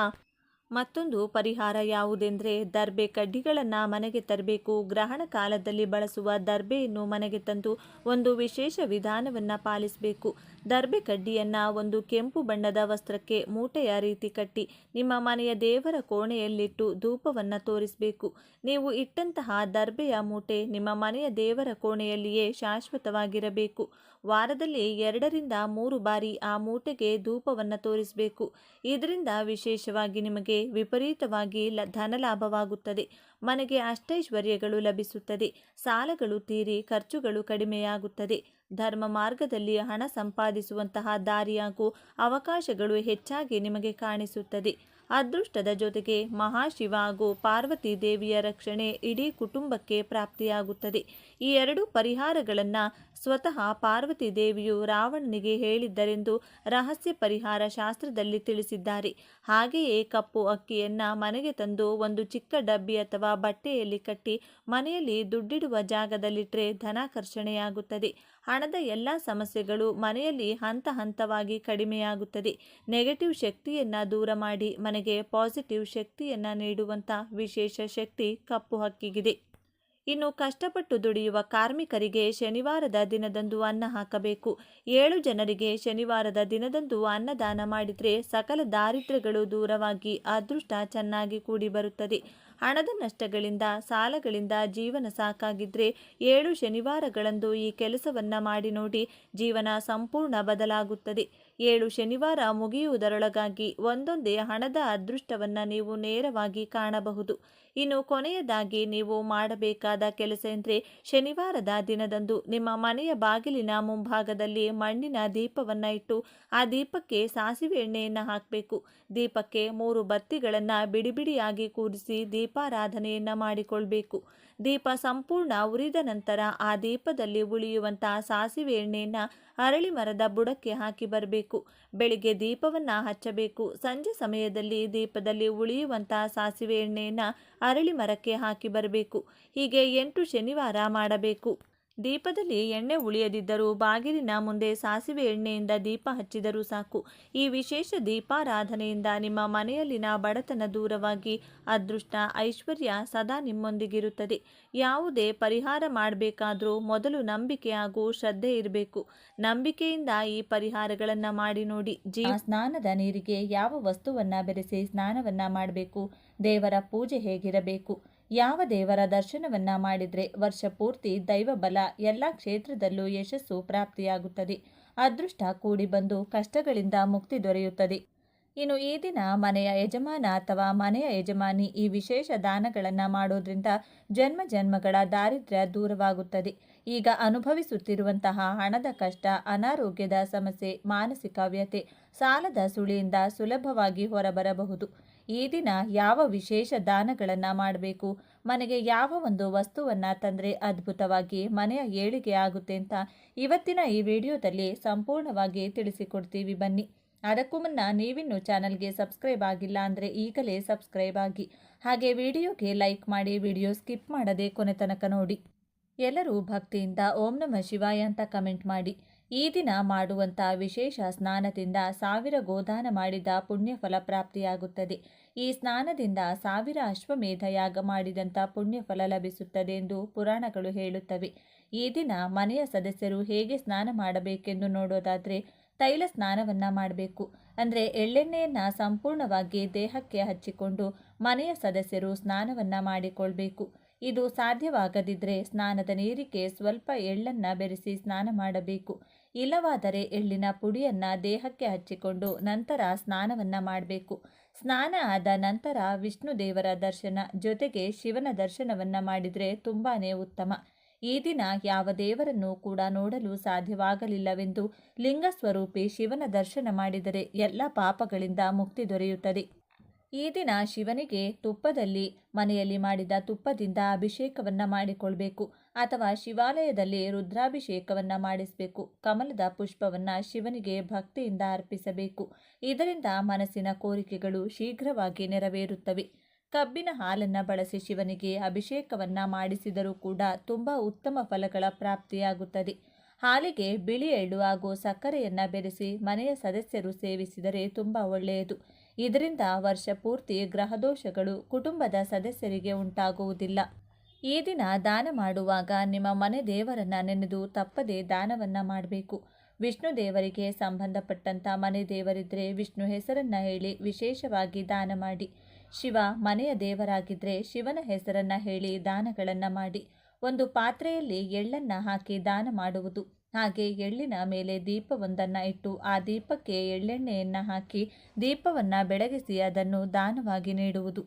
ಮತ್ತೊಂದು ಪರಿಹಾರ ಯಾವುದೆಂದರೆ ದರ್ಬೆ ಕಡ್ಡಿಗಳನ್ನು ಮನೆಗೆ ತರಬೇಕು. ಗ್ರಹಣ ಕಾಲದಲ್ಲಿ ಬಳಸುವ ದರ್ಬೆಯನ್ನು ಮನೆಗೆ ತಂದು ಒಂದು ವಿಶೇಷ ವಿಧಾನವನ್ನು ಪಾಲಿಸಬೇಕು. ದರ್ಬೆ ಕಡ್ಡಿಯನ್ನು ಒಂದು ಕೆಂಪು ಬಣ್ಣದ ವಸ್ತ್ರಕ್ಕೆ ಮೂಟೆಯ ರೀತಿ ಕಟ್ಟಿ ನಿಮ್ಮ ಮನೆಯ ದೇವರ ಕೋಣೆಯಲ್ಲಿಟ್ಟು ಧೂಪವನ್ನು ತೋರಿಸಬೇಕು. ನೀವು ಇಟ್ಟಂತಹ ದರ್ಬೆಯ ಮೂಟೆ ನಿಮ್ಮ ಮನೆಯ ದೇವರ ಕೋಣೆಯಲ್ಲಿಯೇ ಶಾಶ್ವತವಾಗಿರಬೇಕು. ವಾರದಲ್ಲಿ 2 ರಿಂದ 3 ಬಾರಿ ಆ ಮೂಟೆಗೆ ಧೂಪವನ್ನು ತೋರಿಸಬೇಕು. ಇದರಿಂದ ವಿಶೇಷವಾಗಿ ನಿಮಗೆ ವಿಪರೀತವಾಗಿ ಧನಲಾಭವಾಗುತ್ತದೆ. ಮನೆಗೆ ಅಷ್ಟೈಶ್ವರ್ಯಗಳು ಲಭಿಸುತ್ತದೆ. ಸಾಲಗಳು ತೀರಿ ಖರ್ಚುಗಳು ಕಡಿಮೆಯಾಗುತ್ತದೆ. ಧರ್ಮ ಮಾರ್ಗದಲ್ಲಿ ಹಣ ಸಂಪಾದಿಸುವಂತಹ ದಾರಿ ಹಾಗೂ ಅವಕಾಶಗಳು ಹೆಚ್ಚಾಗಿ ನಿಮಗೆ ಕಾಣಿಸುತ್ತದೆ. ಅದೃಷ್ಟದ ಜೊತೆಗೆ ಮಹಾಶಿವ ಹಾಗೂ ಪಾರ್ವತಿ ದೇವಿಯ ರಕ್ಷಣೆ ಇಡೀ ಕುಟುಂಬಕ್ಕೆ ಪ್ರಾಪ್ತಿಯಾಗುತ್ತದೆ. ಈ 2 ಪರಿಹಾರಗಳನ್ನು ಸ್ವತಃ ಪಾರ್ವತಿ ದೇವಿಯು ರಾವಣನಿಗೆ ಹೇಳಿದ್ದರೆಂದು ರಹಸ್ಯ ಪರಿಹಾರ ಶಾಸ್ತ್ರದಲ್ಲಿ ತಿಳಿಸಿದ್ದಾರೆ. ಹಾಗೆಯೇ ಕಪ್ಪು ಅಕ್ಕಿಯನ್ನು ಮನೆಗೆ ತಂದು ಒಂದು ಚಿಕ್ಕ ಡಬ್ಬಿ ಅಥವಾ ಬಟ್ಟೆಯಲ್ಲಿ ಕಟ್ಟಿ ಮನೆಯಲ್ಲಿ ದುಡ್ಡಿಡುವ ಜಾಗದಲ್ಲಿಟ್ಟರೆ ಧನಾಕರ್ಷಣೆಯಾಗುತ್ತದೆ. ಹಣದ ಎಲ್ಲ ಸಮಸ್ಯೆಗಳು ಮನೆಯಲ್ಲಿ ಹಂತ ಹಂತವಾಗಿ ಕಡಿಮೆಯಾಗುತ್ತದೆ. ನೆಗೆಟಿವ್ ಶಕ್ತಿಯನ್ನು ದೂರ ಮಾಡಿ ಮನೆಗೆ ಪಾಸಿಟಿವ್ ಶಕ್ತಿಯನ್ನು ನೀಡುವಂಥ ವಿಶೇಷ ಶಕ್ತಿ ಕಪ್ಪು ಹಕ್ಕಿಗಿದೆ. ಇನ್ನು ಕಷ್ಟಪಟ್ಟು ದುಡಿಯುವ ಕಾರ್ಮಿಕರಿಗೆ ಶನಿವಾರದ ದಿನದಂದು ಅನ್ನ ಹಾಕಬೇಕು. 7 ಜನರಿಗೆ ಶನಿವಾರದ ದಿನದಂದು ಅನ್ನದಾನ ಮಾಡಿದರೆ ಸಕಲ ದಾರಿದ್ರ್ಯಗಳು ದೂರವಾಗಿ ಅದೃಷ್ಟ ಚೆನ್ನಾಗಿ ಕೂಡಿ ಬರುತ್ತದೆ. ಹಣದ ನಷ್ಟಗಳಿಂದ ಸಾಲಗಳಿಂದ ಜೀವನ ಸಾಕಾಗಿದ್ದರೆ 7 ಶನಿವಾರಗಳಂದು ಈ ಕೆಲಸವನ್ನು ಮಾಡಿ ನೋಡಿ. ಜೀವನ ಸಂಪೂರ್ಣ ಬದಲಾಗುತ್ತದೆ. 7 ಶನಿವಾರ ಮುಗಿಯುವುದರೊಳಗಾಗಿ ಒಂದೊಂದೇ ಹಣದ ಅದೃಷ್ಟವನ್ನು ನೀವು ನೇರವಾಗಿ ಕಾಣಬಹುದು. ಇನ್ನು ಕೊನೆಯದಾಗಿ ನೀವು ಮಾಡಬೇಕಾದ ಕೆಲಸ ಎಂದರೆ ಶನಿವಾರದ ದಿನದಂದು ನಿಮ್ಮ ಮನೆಯ ಬಾಗಿಲಿನ ಮುಂಭಾಗದಲ್ಲಿ ಮಣ್ಣಿನ ದೀಪವನ್ನು ಇಟ್ಟು ಆ ದೀಪಕ್ಕೆ ಸಾಸಿವೆ ಎಣ್ಣೆಯನ್ನು ಹಾಕಬೇಕು. ದೀಪಕ್ಕೆ 3 ಬತ್ತಿಗಳನ್ನು ಬಿಡಿಬಿಡಿಯಾಗಿ ಕೂರಿಸಿ ದೀಪಾರಾಧನೆಯನ್ನು ಮಾಡಿಕೊಳ್ಬೇಕು. ದೀಪ ಸಂಪೂರ್ಣ ಉರಿದ ನಂತರ ಆ ದೀಪದಲ್ಲಿ ಉಳಿಯುವಂತಹ ಸಾಸಿವೆ ಎಣ್ಣೆಯನ್ನು ಅರಳಿ ಮರದ ಬುಡಕ್ಕೆ ಹಾಕಿ ಬರಬೇಕು. ಬೆಳಿಗ್ಗೆ ದೀಪವನ್ನು ಹಚ್ಚಬೇಕು. ಸಂಜೆ ಸಮಯದಲ್ಲಿ ದೀಪದಲ್ಲಿ ಉಳಿಯುವಂತಹ ಸಾಸಿವೆ ಎಣ್ಣೆಯನ್ನು ಅರಳಿ ಮರಕ್ಕೆ ಹಾಕಿ ಬರಬೇಕು. ಹೀಗೆ 8 ಶನಿವಾರ ಮಾಡಬೇಕು. ದೀಪದಲ್ಲಿ ಎಣ್ಣೆ ಉಳಿಯದಿದ್ದರೂ ಬಾಗಿಲಿನ ಮುಂದೆ ಸಾಸಿವೆ ಎಣ್ಣೆಯಿಂದ ದೀಪ ಹಚ್ಚಿದರೂ ಸಾಕು. ಈ ವಿಶೇಷ ದೀಪಾರಾಧನೆಯಿಂದ ನಿಮ್ಮ ಮನೆಯಲ್ಲಿನ ಬಡತನ ದೂರವಾಗಿ ಅದೃಷ್ಟ ಐಶ್ವರ್ಯ ಸದಾ ನಿಮ್ಮೊಂದಿಗಿರುತ್ತದೆ. ಯಾವುದೇ ಪರಿಹಾರ ಮಾಡಬೇಕಾದ್ರೂ ಮೊದಲು ನಂಬಿಕೆ ಹಾಗೂ ಶ್ರದ್ಧೆ ಇರಬೇಕು. ನಂಬಿಕೆಯಿಂದ ಈ ಪರಿಹಾರಗಳನ್ನು ಮಾಡಿ ನೋಡಿ. ಸ್ನಾನದ ನೀರಿಗೆ ಯಾವ ವಸ್ತುವನ್ನು ಬೆರೆಸಿ ಸ್ನಾನವನ್ನು ಮಾಡಬೇಕು, ದೇವರ ಪೂಜೆ ಹೇಗಿರಬೇಕು, ಯಾವ ದೇವರ ದರ್ಶನವನ್ನ ಮಾಡಿದರೆ ವರ್ಷ ಪೂರ್ತಿ ದೈವ ಬಲ ಎಲ್ಲ ಕ್ಷೇತ್ರದಲ್ಲೂ ಯಶಸ್ಸು ಪ್ರಾಪ್ತಿಯಾಗುತ್ತದೆ, ಅದೃಷ್ಟ ಕೂಡಿ ಬಂದು ಕಷ್ಟಗಳಿಂದ ಮುಕ್ತಿ ದೊರೆಯುತ್ತದೆ. ಇನ್ನು ಈ ದಿನ ಮನೆಯ ಯಜಮಾನ ಅಥವಾ ಮನೆಯ ಯಜಮಾನಿ ಈ ವಿಶೇಷ ದಾನಗಳನ್ನು ಮಾಡೋದ್ರಿಂದ ಜನ್ಮ ಜನ್ಮಗಳ ದಾರಿದ್ರ್ಯ ದೂರವಾಗುತ್ತದೆ. ಈಗ ಅನುಭವಿಸುತ್ತಿರುವಂತಹ ಹಣದ ಕಷ್ಟ, ಅನಾರೋಗ್ಯದ ಸಮಸ್ಯೆ, ಮಾನಸಿಕ ವ್ಯಥೆ, ಸಾಲದ ಸುಳಿಯಿಂದ ಸುಲಭವಾಗಿ ಹೊರಬರಬಹುದು. ಈ ದಿನ ಯಾವ ವಿಶೇಷ ದಾನಗಳನ್ನು ಮಾಡಬೇಕು, ಮನೆಗೆ ಯಾವ ಒಂದು ವಸ್ತುವನ್ನು ತಂದರೆ ಅದ್ಭುತವಾಗಿ ಮನೆಯ ಏಳಿಗೆ ಆಗುತ್ತೆ ಅಂತ ಇವತ್ತಿನ ಈ ವಿಡಿಯೋದಲ್ಲಿ ಸಂಪೂರ್ಣವಾಗಿ ತಿಳಿಸಿಕೊಡ್ತೀವಿ. ಬನ್ನಿ. ಅದಕ್ಕೂ ಮುನ್ನ ನೀವಿನ್ನೂ ಚಾನಲ್ಗೆ ಸಬ್ಸ್ಕ್ರೈಬ್ ಆಗಿಲ್ಲ ಅಂದರೆ ಈಗಲೇ ಸಬ್ಸ್ಕ್ರೈಬ್ ಆಗಿ, ಹಾಗೆ ವಿಡಿಯೋಗೆ ಲೈಕ್ ಮಾಡಿ, ವಿಡಿಯೋ ಸ್ಕಿಪ್ ಮಾಡದೆ ಕೊನೆ ತನಕ ನೋಡಿ. ಎಲ್ಲರೂ ಭಕ್ತಿಯಿಂದ ಓಂ ನಮಃ ಶಿವಾಯ ಅಂತ ಕಮೆಂಟ್ ಮಾಡಿ. ಈ ದಿನ ಮಾಡುವಂಥ ವಿಶೇಷ ಸ್ನಾನದಿಂದ 1000 ಗೋದಾನ ಮಾಡಿದ ಪುಣ್ಯಫಲ ಪ್ರಾಪ್ತಿಯಾಗುತ್ತದೆ. ಈ ಸ್ನಾನದಿಂದ 1000 ಅಶ್ವಮೇಧ ಯಾಗ ಮಾಡಿದಂಥ ಪುಣ್ಯಫಲ ಲಭಿಸುತ್ತದೆ ಎಂದು ಪುರಾಣಗಳು ಹೇಳುತ್ತವೆ. ಈ ದಿನ ಮನೆಯ ಸದಸ್ಯರು ಹೇಗೆ ಸ್ನಾನ ಮಾಡಬೇಕೆಂದು ನೋಡೋದಾದರೆ, ತೈಲ ಸ್ನಾನವನ್ನು ಮಾಡಬೇಕು. ಅಂದರೆ ಎಳ್ಳೆಣ್ಣೆಯನ್ನು ಸಂಪೂರ್ಣವಾಗಿ ದೇಹಕ್ಕೆ ಹಚ್ಚಿಕೊಂಡು ಮನೆಯ ಸದಸ್ಯರು ಸ್ನಾನವನ್ನು ಮಾಡಿಕೊಳ್ಬೇಕು. ಇದು ಸಾಧ್ಯವಾಗದಿದ್ದರೆ ಸ್ನಾನದ ನೀರಿಗೆ ಸ್ವಲ್ಪ ಎಳ್ಳನ್ನು ಬೆರೆಸಿ ಸ್ನಾನ ಮಾಡಬೇಕು. ಇಲ್ಲವಾದರೆ ಎಳ್ಳಿನ ಪುಡಿಯನ್ನು ದೇಹಕ್ಕೆ ಹಚ್ಚಿಕೊಂಡು ನಂತರ ಸ್ನಾನವನ್ನು ಮಾಡಬೇಕು. ಸ್ನಾನ ಆದ ನಂತರ ವಿಷ್ಣು ದೇವರ ದರ್ಶನ ಜೊತೆಗೆ ಶಿವನ ದರ್ಶನವನ್ನು ಮಾಡಿದರೆ ತುಂಬಾ ಉತ್ತಮ. ಈ ದಿನ ಯಾವ ದೇವರನ್ನು ಕೂಡ ನೋಡಲು ಸಾಧ್ಯವಾಗಲಿಲ್ಲವೆಂದು ಲಿಂಗಸ್ವರೂಪಿ ಶಿವನ ದರ್ಶನ ಮಾಡಿದರೆ ಎಲ್ಲ ಪಾಪಗಳಿಂದ ಮುಕ್ತಿ ದೊರೆಯುತ್ತದೆ. ಈ ದಿನ ಶಿವನಿಗೆ ತುಪ್ಪದಲ್ಲಿ ಮನೆಯಲ್ಲಿ ಮಾಡಿದ ತುಪ್ಪದಿಂದ ಅಭಿಷೇಕವನ್ನು ಮಾಡಿಕೊಳ್ಬೇಕು ಅಥವಾ ಶಿವಾಲಯದಲ್ಲಿ ರುದ್ರಾಭಿಷೇಕವನ್ನು ಮಾಡಿಸಬೇಕು. ಕಮಲದ ಪುಷ್ಪವನ್ನು ಶಿವನಿಗೆ ಭಕ್ತಿಯಿಂದ ಅರ್ಪಿಸಬೇಕು. ಇದರಿಂದ ಮನಸ್ಸಿನ ಕೋರಿಕೆಗಳು ಶೀಘ್ರವಾಗಿ ನೆರವೇರುತ್ತವೆ. ಕಬ್ಬಿನ ಹಾಲನ್ನು ಬಳಸಿ ಶಿವನಿಗೆ ಅಭಿಷೇಕವನ್ನು ಮಾಡಿಸಿದರೂ ಕೂಡ ತುಂಬ ಉತ್ತಮ ಫಲಗಳ ಪ್ರಾಪ್ತಿಯಾಗುತ್ತದೆ. ಹಾಲಿಗೆ ಬಿಳಿ ಎಳ್ಳು ಹಾಗೂ ಸಕ್ಕರೆಯನ್ನು ಬೆರೆಸಿ ಮನೆಯ ಸದಸ್ಯರು ಸೇವಿಸಿದರೆ ತುಂಬ ಒಳ್ಳೆಯದು. ಇದರಿಂದ ವರ್ಷ ಪೂರ್ತಿ ಗ್ರಹದೋಷಗಳು ಕುಟುಂಬದ ಸದಸ್ಯರಿಗೆ ಉಂಟಾಗುವುದಿಲ್ಲ. ಈ ದಿನ ದಾನ ಮಾಡುವಾಗ ನಿಮ್ಮ ಮನೆ ದೇವರನ್ನು ನೆನೆದು ತಪ್ಪದೆ ದಾನವನ್ನು ಮಾಡಬೇಕು. ವಿಷ್ಣು ದೇವರಿಗೆ ಸಂಬಂಧಪಟ್ಟಂಥ ಮನೆ ದೇವರಿದ್ದರೆ ವಿಷ್ಣು ಹೆಸರನ್ನು ಹೇಳಿ ವಿಶೇಷವಾಗಿ ದಾನ ಮಾಡಿ. ಶಿವ ಮನೆಯ ದೇವರಾಗಿದ್ದರೆ ಶಿವನ ಹೆಸರನ್ನು ಹೇಳಿ ದಾನಗಳನ್ನು ಮಾಡಿ. ಒಂದು ಪಾತ್ರೆಯಲ್ಲಿ ಎಳ್ಳನ್ನು ಹಾಕಿ ದಾನ ಮಾಡುವುದು. ಹಾಗೆ ಎಳ್ಳಿನ ಮೇಲೆ ದೀಪವೊಂದನ್ನು ಇಟ್ಟು ಆ ದೀಪಕ್ಕೆ ಎಳ್ಳೆಣ್ಣೆಯನ್ನು ಹಾಕಿ ದೀಪವನ್ನು ಬೆಳಗಿಸಿ ಅದನ್ನು ದಾನವಾಗಿ ನೀಡುವುದು.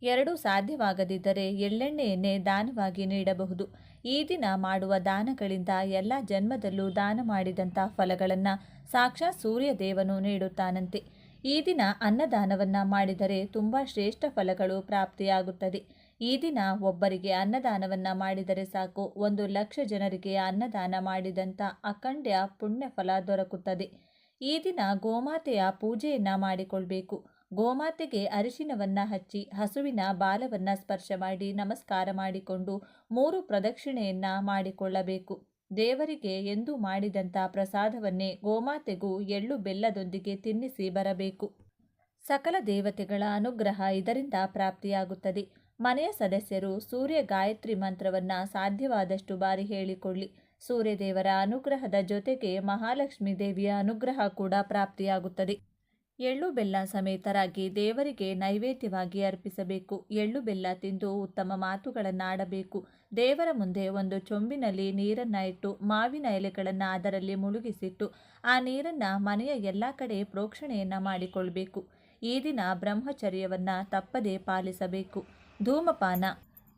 ಎರಡೂ ಸಾಧ್ಯವಾಗದಿದ್ದರೆ ಎಳ್ಳೆಣ್ಣೆಯನ್ನೇ ದಾನವಾಗಿ ನೀಡಬಹುದು. ಈ ದಿನ ಮಾಡುವ ದಾನಗಳಿಂದ ಎಲ್ಲ ಜನ್ಮದಲ್ಲೂ ದಾನ ಮಾಡಿದಂಥ ಫಲಗಳನ್ನು ಸಾಕ್ಷಾತ್ ಸೂರ್ಯದೇವನು ನೀಡುತ್ತಾನಂತೆ. ಈ ದಿನ ಅನ್ನದಾನವನ್ನು ಮಾಡಿದರೆ ತುಂಬ ಶ್ರೇಷ್ಠ ಫಲಗಳು ಪ್ರಾಪ್ತಿಯಾಗುತ್ತದೆ. ಈ ದಿನ ಒಬ್ಬರಿಗೆ ಅನ್ನದಾನವನ್ನು ಮಾಡಿದರೆ ಸಾಕು, 1,00,000 ಜನರಿಗೆ ಅನ್ನದಾನ ಮಾಡಿದಂಥ ಅಖಂಡ ಪುಣ್ಯ ಫಲ ದೊರಕುತ್ತದೆ. ಈ ದಿನ ಗೋಮಾತೆಯ ಪೂಜೆಯನ್ನು ಮಾಡಿಕೊಳ್ಬೇಕು. ಗೋಮಾತೆಗೆ ಅರಿಶಿನವನ್ನು ಹಚ್ಚಿ ಹಸುವಿನ ಬಾಲವನ್ನು ಸ್ಪರ್ಶ ಮಾಡಿ ನಮಸ್ಕಾರ ಮಾಡಿಕೊಂಡು 3 ಪ್ರದಕ್ಷಿಣೆಯನ್ನು ಮಾಡಿಕೊಳ್ಳಬೇಕು. ದೇವರಿಗೆ ಎಂದು ಮಾಡಿದಂಥ ಪ್ರಸಾದವನ್ನೇ ಗೋಮಾತೆಗೂ ಎಳ್ಳು ಬೆಲ್ಲದೊಂದಿಗೆ ತಿನ್ನಿಸಿ ಬರಬೇಕು. ಸಕಲ ದೇವತೆಗಳ ಅನುಗ್ರಹ ಇದರಿಂದ ಪ್ರಾಪ್ತಿಯಾಗುತ್ತದೆ. ಮನೆಯ ಸದಸ್ಯರು ಸೂರ್ಯ ಗಾಯತ್ರಿ ಮಂತ್ರವನ್ನು ಸಾಧ್ಯವಾದಷ್ಟು ಬಾರಿ ಹೇಳಿಕೊಳ್ಳಿ. ಸೂರ್ಯದೇವರ ಅನುಗ್ರಹದ ಜೊತೆಗೆ ಮಹಾಲಕ್ಷ್ಮೀ ದೇವಿಯ ಅನುಗ್ರಹ ಕೂಡ ಪ್ರಾಪ್ತಿಯಾಗುತ್ತದೆ. ಎಳ್ಳು ಬೆಲ್ಲ ಸಮೇತರಾಗಿ ದೇವರಿಗೆ ನೈವೇದ್ಯವಾಗಿ ಅರ್ಪಿಸಬೇಕು. ಎಳ್ಳು ಬೆಲ್ಲ ತಿಂದು ಉತ್ತಮ ಮಾತುಗಳನ್ನು ಆಡಬೇಕು. ದೇವರ ಮುಂದೆ ಒಂದು ಚೊಂಬಿನಲ್ಲಿ ನೀರನ್ನು ಇಟ್ಟು ಮಾವಿನ ಎಲೆಗಳನ್ನು ಅದರಲ್ಲಿ ಮುಳುಗಿಸಿಟ್ಟು ಆ ನೀರನ್ನು ಮನೆಯ ಎಲ್ಲ ಕಡೆ ಪ್ರೋಕ್ಷಣೆಯನ್ನು ಮಾಡಿಕೊಳ್ಬೇಕು. ಈ ದಿನ ಬ್ರಹ್ಮಚರ್ಯವನ್ನು ತಪ್ಪದೇ ಪಾಲಿಸಬೇಕು. ಧೂಮಪಾನ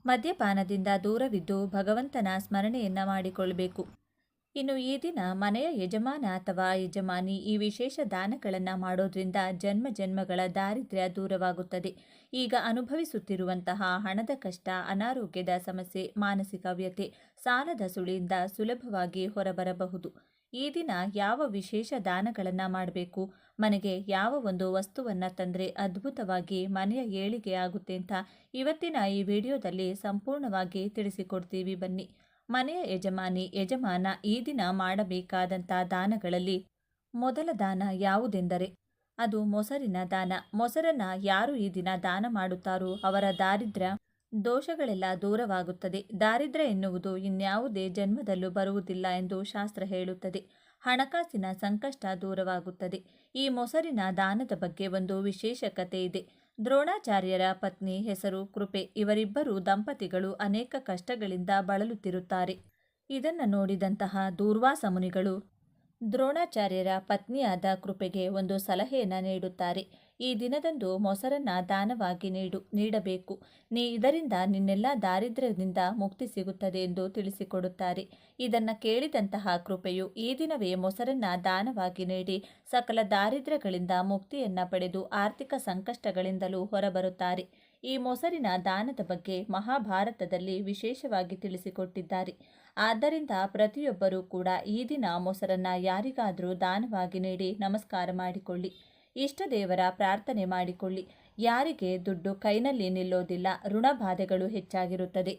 ಮದ್ಯಪಾನದಿಂದ ದೂರವಿದ್ದು ಭಗವಂತನ ಸ್ಮರಣೆಯನ್ನು ಮಾಡಿಕೊಳ್ಬೇಕು. ಇನ್ನು ಈ ದಿನ ಮನೆಯ ಯಜಮಾನ ಅಥವಾ ಯಜಮಾನಿ ಈ ವಿಶೇಷ ದಾನಗಳನ್ನು ಮಾಡೋದ್ರಿಂದ ಜನ್ಮ ಜನ್ಮಗಳ ದಾರಿದ್ರ್ಯ ದೂರವಾಗುತ್ತದೆ. ಈಗ ಅನುಭವಿಸುತ್ತಿರುವಂತಹ ಹಣದ ಕಷ್ಟ, ಅನಾರೋಗ್ಯದ ಸಮಸ್ಯೆ, ಮಾನಸಿಕ ವ್ಯಥೆ, ಸಾಲದ ಸುಳಿಯಿಂದ ಸುಲಭವಾಗಿ ಹೊರಬರಬಹುದು. ಈ ದಿನ ಯಾವ ವಿಶೇಷ ದಾನಗಳನ್ನು ಮಾಡಬೇಕು, ಮನೆಗೆ ಯಾವ ಒಂದು ವಸ್ತುವನ್ನು ತಂದರೆ ಅದ್ಭುತವಾಗಿ ಮನೆಯ ಏಳಿಗೆ ಆಗುತ್ತೆ ಅಂತ ಇವತ್ತಿನ ಈ ವಿಡಿಯೋದಲ್ಲಿ ಸಂಪೂರ್ಣವಾಗಿ ತಿಳಿಸಿಕೊಡ್ತೀವಿ ಬನ್ನಿ. ಮನೆಯ ಯಜಮಾನ ಈ ದಿನ ಮಾಡಬೇಕಾದಂಥ ದಾನಗಳಲ್ಲಿ ಮೊದಲ ದಾನ ಯಾವುದೆಂದರೆ ಅದು ಮೊಸರಿನ ದಾನ. ಮೊಸರನ್ನು ಯಾರು ಈ ದಿನ ದಾನ ಮಾಡುತ್ತಾರೋ ಅವರ ದಾರಿದ್ರ್ಯ ದೋಷಗಳೆಲ್ಲ ದೂರವಾಗುತ್ತದೆ. ದಾರಿದ್ರ್ಯ ಎನ್ನುವುದು ಇನ್ಯಾವುದೇ ಜನ್ಮದಲ್ಲೂ ಬರುವುದಿಲ್ಲ ಎಂದು ಶಾಸ್ತ್ರ ಹೇಳುತ್ತದೆ. ಹಣಕಾಸಿನ ಸಂಕಷ್ಟ ದೂರವಾಗುತ್ತದೆ. ಈ ಮೊಸರಿನ ದಾನದ ಬಗ್ಗೆ ಒಂದು ವಿಶೇಷ ಕಥೆ ಇದೆ. ದ್ರೋಣಾಚಾರ್ಯರ ಪತ್ನಿ ಹೆಸರು ಕೃಪೆ. ಇವರಿಬ್ಬರು ದಂಪತಿಗಳು ಅನೇಕ ಕಷ್ಟಗಳಿಂದ ಬಳಲುತ್ತಿರುತ್ತಾರೆ. ಇದನ್ನು ನೋಡಿದಂತಹ ದೂರ್ವಾಸ ಮುನಿಗಳು ದ್ರೋಣಾಚಾರ್ಯರ ಪತ್ನಿಯಾದ ಕೃಪೆಗೆ ಒಂದು ಸಲಹೆಯನ್ನು ನೀಡುತ್ತಾರೆ. ಈ ದಿನದಂದು ಮೊಸರನ್ನು ದಾನವಾಗಿ ನೀಡಬೇಕು. ಇದರಿಂದ ನಿನ್ನೆಲ್ಲ ದಾರಿದ್ರ್ಯದಿಂದ ಮುಕ್ತಿ ಸಿಗುತ್ತದೆ ಎಂದು ತಿಳಿಸಿಕೊಡುತ್ತಾರೆ. ಇದನ್ನು ಕೇಳಿದಂತಹ ಕೃಪೆಯು ಈ ದಿನವೇ ಮೊಸರನ್ನು ದಾನವಾಗಿ ನೀಡಿ ಸಕಲ ದಾರಿದ್ರ್ಯಗಳಿಂದ ಮುಕ್ತಿಯನ್ನು ಪಡೆದು ಆರ್ಥಿಕ ಸಂಕಷ್ಟಗಳಿಂದಲೂ ಹೊರಬರುತ್ತಾರೆ. ಈ ಮೊಸರಿನ ದಾನದ ಬಗ್ಗೆ ಮಹಾಭಾರತದಲ್ಲಿ ವಿಶೇಷವಾಗಿ ತಿಳಿಸಿಕೊಟ್ಟಿದ್ದಾರೆ. ಆದ್ದರಿಂದ ಪ್ರತಿಯೊಬ್ಬರೂ ಕೂಡ ಈ ದಿನ ಮೊಸರನ್ನು ಯಾರಿಗಾದರೂ ದಾನವಾಗಿ ನೀಡಿ ನಮಸ್ಕಾರ ಮಾಡಿಕೊಳ್ಳಿ. ಇಷ್ಟ ದೇವರ ಪ್ರಾರ್ಥನೆ ಮಾಡಿಕೊಳ್ಳಿ. ಯಾರಿಗೆ ದುಡ್ಡು ಕೈನಲ್ಲಿ ನಿಲ್ಲೋದಿಲ್ಲ, ಋಣಬಾಧೆಗಳು ಹೆಚ್ಚಾಗಿರುತ್ತದೆ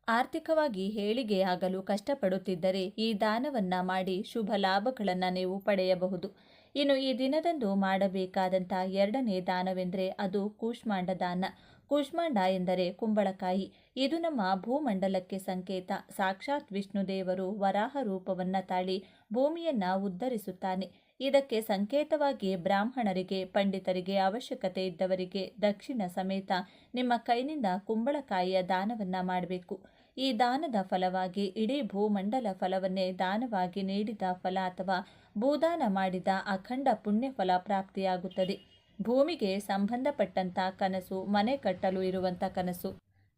ಆರ್ಥಿಕವಾಗಿ ಏಳಿಗೆಯಾಗಲು ಕಷ್ಟಪಡುತ್ತಿದ್ದರೆ ಈ ದಾನವನ್ನ ಮಾಡಿ ಶುಭ ಲಾಭಗಳನ್ನು ನೀವು ಪಡೆಯಬಹುದು. ಇನ್ನು ಈ ದಿನದಂದು ಮಾಡಬೇಕಾದಂಥ ಎರಡನೇ ದಾನವೆಂದರೆ ಅದು ಕೂಷ್ಮಾಂಡ ದಾನ. ಕೂಷ್ಮಾಂಡ ಎಂದರೆ ಕುಂಬಳಕಾಯಿ. ಇದು ನಮ್ಮ ಭೂಮಂಡಲಕ್ಕೆ ಸಂಕೇತ. ಸಾಕ್ಷಾತ್ ವಿಷ್ಣು ದೇವರು ವರಾಹ ರೂಪವನ್ನು ತಾಳಿ ಭೂಮಿಯನ್ನ ಉದ್ಧರಿಸುತ್ತಾನೆ. ಇದಕ್ಕೆ ಸಂಕೇತವಾಗಿ ಬ್ರಾಹ್ಮಣರಿಗೆ, ಪಂಡಿತರಿಗೆ, ಅವಶ್ಯಕತೆ ಇದ್ದವರಿಗೆ ದಕ್ಷಿಣ ಸಮೇತ ನಿಮ್ಮ ಕೈನಿಂದ ಕುಂಬಳಕಾಯಿಯ ದಾನವನ್ನ ಮಾಡಬೇಕು. ಈ ದಾನದ ಫಲವಾಗಿ ಇಡೀ ಭೂಮಂಡಲ ಫಲವನ್ನೇ ದಾನವಾಗಿ ನೀಡಿದ ಫಲ ಅಥವಾ ಭೂದಾನ ಮಾಡಿದ ಅಖಂಡ ಪುಣ್ಯ ಫಲ ಪ್ರಾಪ್ತಿಯಾಗುತ್ತದೆ. ಭೂಮಿಗೆ ಸಂಬಂಧಪಟ್ಟಂತ ಕನಸು, ಮನೆ ಕಟ್ಟಲು ಇರುವಂಥ ಕನಸು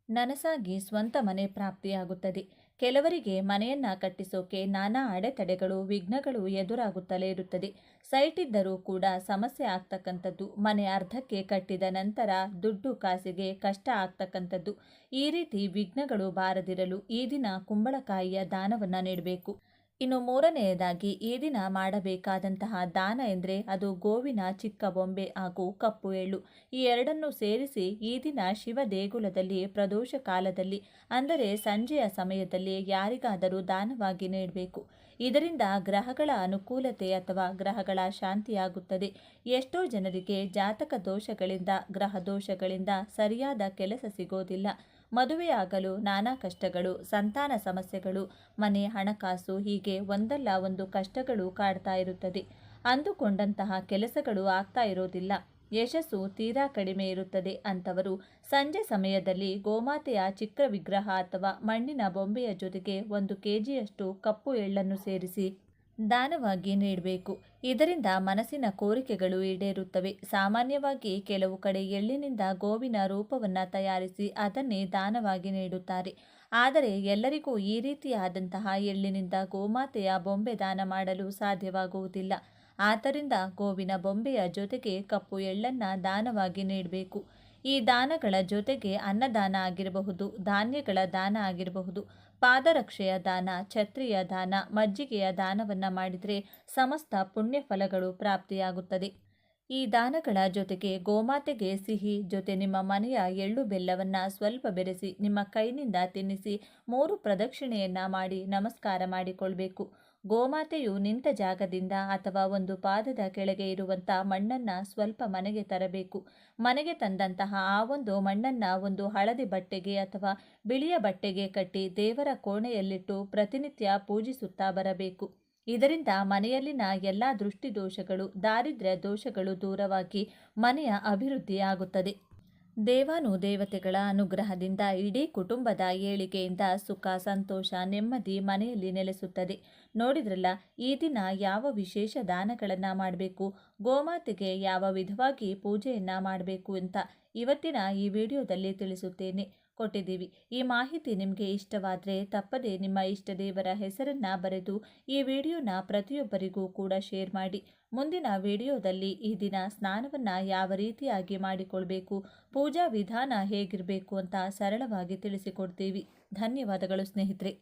ನನಸಾಗಿ ಸ್ವಂತ ಮನೆ ಪ್ರಾಪ್ತಿಯಾಗುತ್ತದೆ. ಕೆಲವರಿಗೆ ಮನೆಯನ್ನ ಕಟ್ಟಿಸೋಕೆ ನಾನಾ ಅಡೆತಡೆಗಳು, ವಿಘ್ನಗಳು ಎದುರಾಗುತ್ತಲೇ ಇರುತ್ತದೆ. ಸೈಟ್ ಇದ್ದರೂ ಕೂಡ ಸಮಸ್ಯೆ ಆಗ್ತಕ್ಕಂಥದ್ದು, ಮನೆ ಅರ್ಧಕ್ಕೆ ಕಟ್ಟಿದ ನಂತರ ದುಡ್ಡು ಕಾಸಿಗೆ ಕಷ್ಟ ಆಗ್ತಕ್ಕಂಥದ್ದು. ಈ ರೀತಿ ವಿಘ್ನಗಳು ಬಾರದಿರಲು ಈ ದಿನ ಕುಂಬಳಕಾಯಿಯ ದಾನವನ್ನ ನೀಡಬೇಕು. ಇನ್ನು ಮೂರನೆಯದಾಗಿ ಈ ದಿನ ಮಾಡಬೇಕಾದಂತಹ ದಾನ ಎಂದರೆ ಅದು ಗೋವಿನ ಚಿಕ್ಕ ಬೊಂಬೆ ಹಾಗೂ ಕಪ್ಪು ಎಳ್ಳು. ಈ ಎರಡನ್ನು ಸೇರಿಸಿ ಈ ದಿನ ಶಿವ ದೇಗುಲದಲ್ಲಿ ಪ್ರದೋಷ ಕಾಲದಲ್ಲಿ ಅಂದರೆ ಸಂಜೆಯ ಸಮಯದಲ್ಲಿ ಯಾರಿಗಾದರೂ ದಾನವಾಗಿ ನೀಡಬೇಕು. ಇದರಿಂದ ಗ್ರಹಗಳ ಅನುಕೂಲತೆ ಅಥವಾ ಗ್ರಹಗಳ ಶಾಂತಿಯಾಗುತ್ತದೆ. ಎಷ್ಟೋ ಜನರಿಗೆ ಜಾತಕ ದೋಷಗಳಿಂದ, ಗ್ರಹ ದೋಷಗಳಿಂದ ಸರಿಯಾದ ಕೆಲಸ ಸಿಗೋದಿಲ್ಲ. ಮದುವೆಯಾಗಲು ನಾನಾ ಕಷ್ಟಗಳು, ಸಂತಾನ ಸಮಸ್ಯೆಗಳು, ಮನೆ, ಹಣಕಾಸು ಹೀಗೆ ಒಂದಲ್ಲ ಒಂದು ಕಷ್ಟಗಳು ಕಾಡ್ತಾ ಇರುತ್ತದೆ. ಅಂದುಕೊಂಡಂತಹ ಕೆಲಸಗಳು ಆಗ್ತಾ ಇರೋದಿಲ್ಲ. ಯಶಸ್ಸು ತೀರಾ ಕಡಿಮೆ ಇರುತ್ತದೆ. ಅಂಥವರು ಸಂಜೆ ಸಮಯದಲ್ಲಿ ಗೋಮಾತೆಯ ಚಿಕ್ಕ ವಿಗ್ರಹ ಅಥವಾ ಮಣ್ಣಿನ ಬೊಂಬೆಯ ಜೊತೆಗೆ 1 kgಯಷ್ಟು ಕಪ್ಪು ಎಳ್ಳನ್ನು ಸೇರಿಸಿ ದಾನವಾಗಿ ನೀಡಬೇಕು. ಇದರಿಂದ ಮನಸ್ಸಿನ ಕೋರಿಕೆಗಳು ಈಡೇರುತ್ತವೆ. ಸಾಮಾನ್ಯವಾಗಿ ಕೆಲವು ಕಡೆ ಎಳ್ಳಿನಿಂದ ಗೋವಿನ ರೂಪವನ್ನು ತಯಾರಿಸಿ ಅದನ್ನೇ ದಾನವಾಗಿ ನೀಡುತ್ತಾರೆ. ಆದರೆ ಎಲ್ಲರಿಗೂ ಈ ರೀತಿಯಾದಂತಹ ಎಳ್ಳಿನಿಂದ ಗೋಮಾತೆಯ ಬೊಂಬೆ ದಾನ ಮಾಡಲು ಸಾಧ್ಯವಾಗುವುದಿಲ್ಲ. ಆದ್ದರಿಂದ ಗೋವಿನ ಬೊಂಬೆಯ ಜೊತೆಗೆ ಕಪ್ಪು ಎಳ್ಳನ್ನ ದಾನವಾಗಿ ನೀಡಬೇಕು. ಈ ದಾನಗಳ ಜೊತೆಗೆ ಅನ್ನದಾನ ಆಗಿರಬಹುದು, ಧಾನ್ಯಗಳ ದಾನ ಆಗಿರಬಹುದು, ಪಾದರಕ್ಷೆಯ ದಾನ, ಛತ್ರಿಯ ದಾನ, ಮಜ್ಜಿಗೆಯ ದಾನವನ್ನ ಮಾಡಿದರೆ ಸಮಸ್ತ ಪುಣ್ಯ ಫಲಗಳು ಪ್ರಾಪ್ತಿಯಾಗುತ್ತದೆ. ಈ ದಾನಗಳ ಜೊತೆಗೆ ಗೋಮಾತೆಗೆ ಸಿಹಿ ಜೊತೆ ನಿಮ್ಮ ಮನೆಯ ಎಳ್ಳು ಬೆಲ್ಲವನ್ನ ಸ್ವಲ್ಪ ಬೆರೆಸಿ ನಿಮ್ಮ ಕೈನಿಂದ ತಿನ್ನಿಸಿ 3 ಪ್ರದಕ್ಷಿಣೆಯನ್ನ ಮಾಡಿ ನಮಸ್ಕಾರ ಮಾಡಿಕೊಳ್ಬೇಕು. ಗೋಮಾತೆಯು ನಿಂತ ಜಾಗದಿಂದ ಅಥವಾ ಒಂದು ಪಾದದ ಕೆಳಗೆ ಇರುವಂಥ ಮಣ್ಣನ್ನ ಸ್ವಲ್ಪ ಮನೆಗೆ ತರಬೇಕು. ಮನೆಗೆ ತಂದಂತಹ ಆ ಒಂದು ಮಣ್ಣನ್ನ ಒಂದು ಹಳದಿ ಬಟ್ಟೆಗೆ ಅಥವಾ ಬಿಳಿಯ ಬಟ್ಟೆಗೆ ಕಟ್ಟಿ ದೇವರ ಕೋಣೆಯಲ್ಲಿಟ್ಟು ಪ್ರತಿನಿತ್ಯ ಪೂಜಿಸುತ್ತಾ ಬರಬೇಕು. ಇದರಿಂದ ಮನೆಯಲ್ಲಿನ ಎಲ್ಲ ದೃಷ್ಟಿ ದೋಷಗಳು, ದಾರಿದ್ರ್ಯ ದೋಷಗಳು ದೂರವಾಗಿ ಮನೆಯ ಅಭಿವೃದ್ಧಿಯಾಗುತ್ತದೆ. ದೇವಾನುದೇವತೆಗಳ ಅನುಗ್ರಹದಿಂದ ಇಡೀ ಕುಟುಂಬದ ಏಳಿಗೆಯಿಂದ ಸುಖ, ಸಂತೋಷ, ನೆಮ್ಮದಿ ಮನೆಯಲ್ಲಿ ನೆಲೆಸುತ್ತದೆ. ನೋಡಿದ್ರಲ್ಲ, ಈ ದಿನ ಯಾವ ವಿಶೇಷ ದಾನಗಳನ್ನು ಮಾಡಬೇಕು, ಗೋಮಾತೆಗೆ ಯಾವ ವಿಧವಾಗಿ ಪೂಜೆಯನ್ನು ಮಾಡಬೇಕು ಅಂತ ಇವತ್ತಿನ ಈ ವಿಡಿಯೋದಲ್ಲಿ ಕೊಟ್ಟಿದ್ದೀವಿ. ಈ ಮಾಹಿತಿ ನಿಮಗೆ ಇಷ್ಟವಾದರೆ ತಪ್ಪದೇ ನಿಮ್ಮ ಇಷ್ಟ ದೇವರ ಹೆಸರನ್ನು ಬರೆದು ಈ ವಿಡಿಯೋನ ಪ್ರತಿಯೊಬ್ಬರಿಗೂ ಕೂಡ ಶೇರ್ ಮಾಡಿ. ಮುಂದಿನ ವಿಡಿಯೋದಲ್ಲಿ ಈ ದಿನ ಸ್ನಾನವನ್ನು ಯಾವ ರೀತಿಯಾಗಿ ಮಾಡಿಕೊಳ್ಬೇಕು, ಪೂಜಾ ವಿಧಾನ ಹೇಗಿರಬೇಕು ಅಂತ ಸರಳವಾಗಿ ತಿಳಿಸಿಕೊಡ್ತೀವಿ. ಧನ್ಯವಾದಗಳು ಸ್ನೇಹಿತರೆ.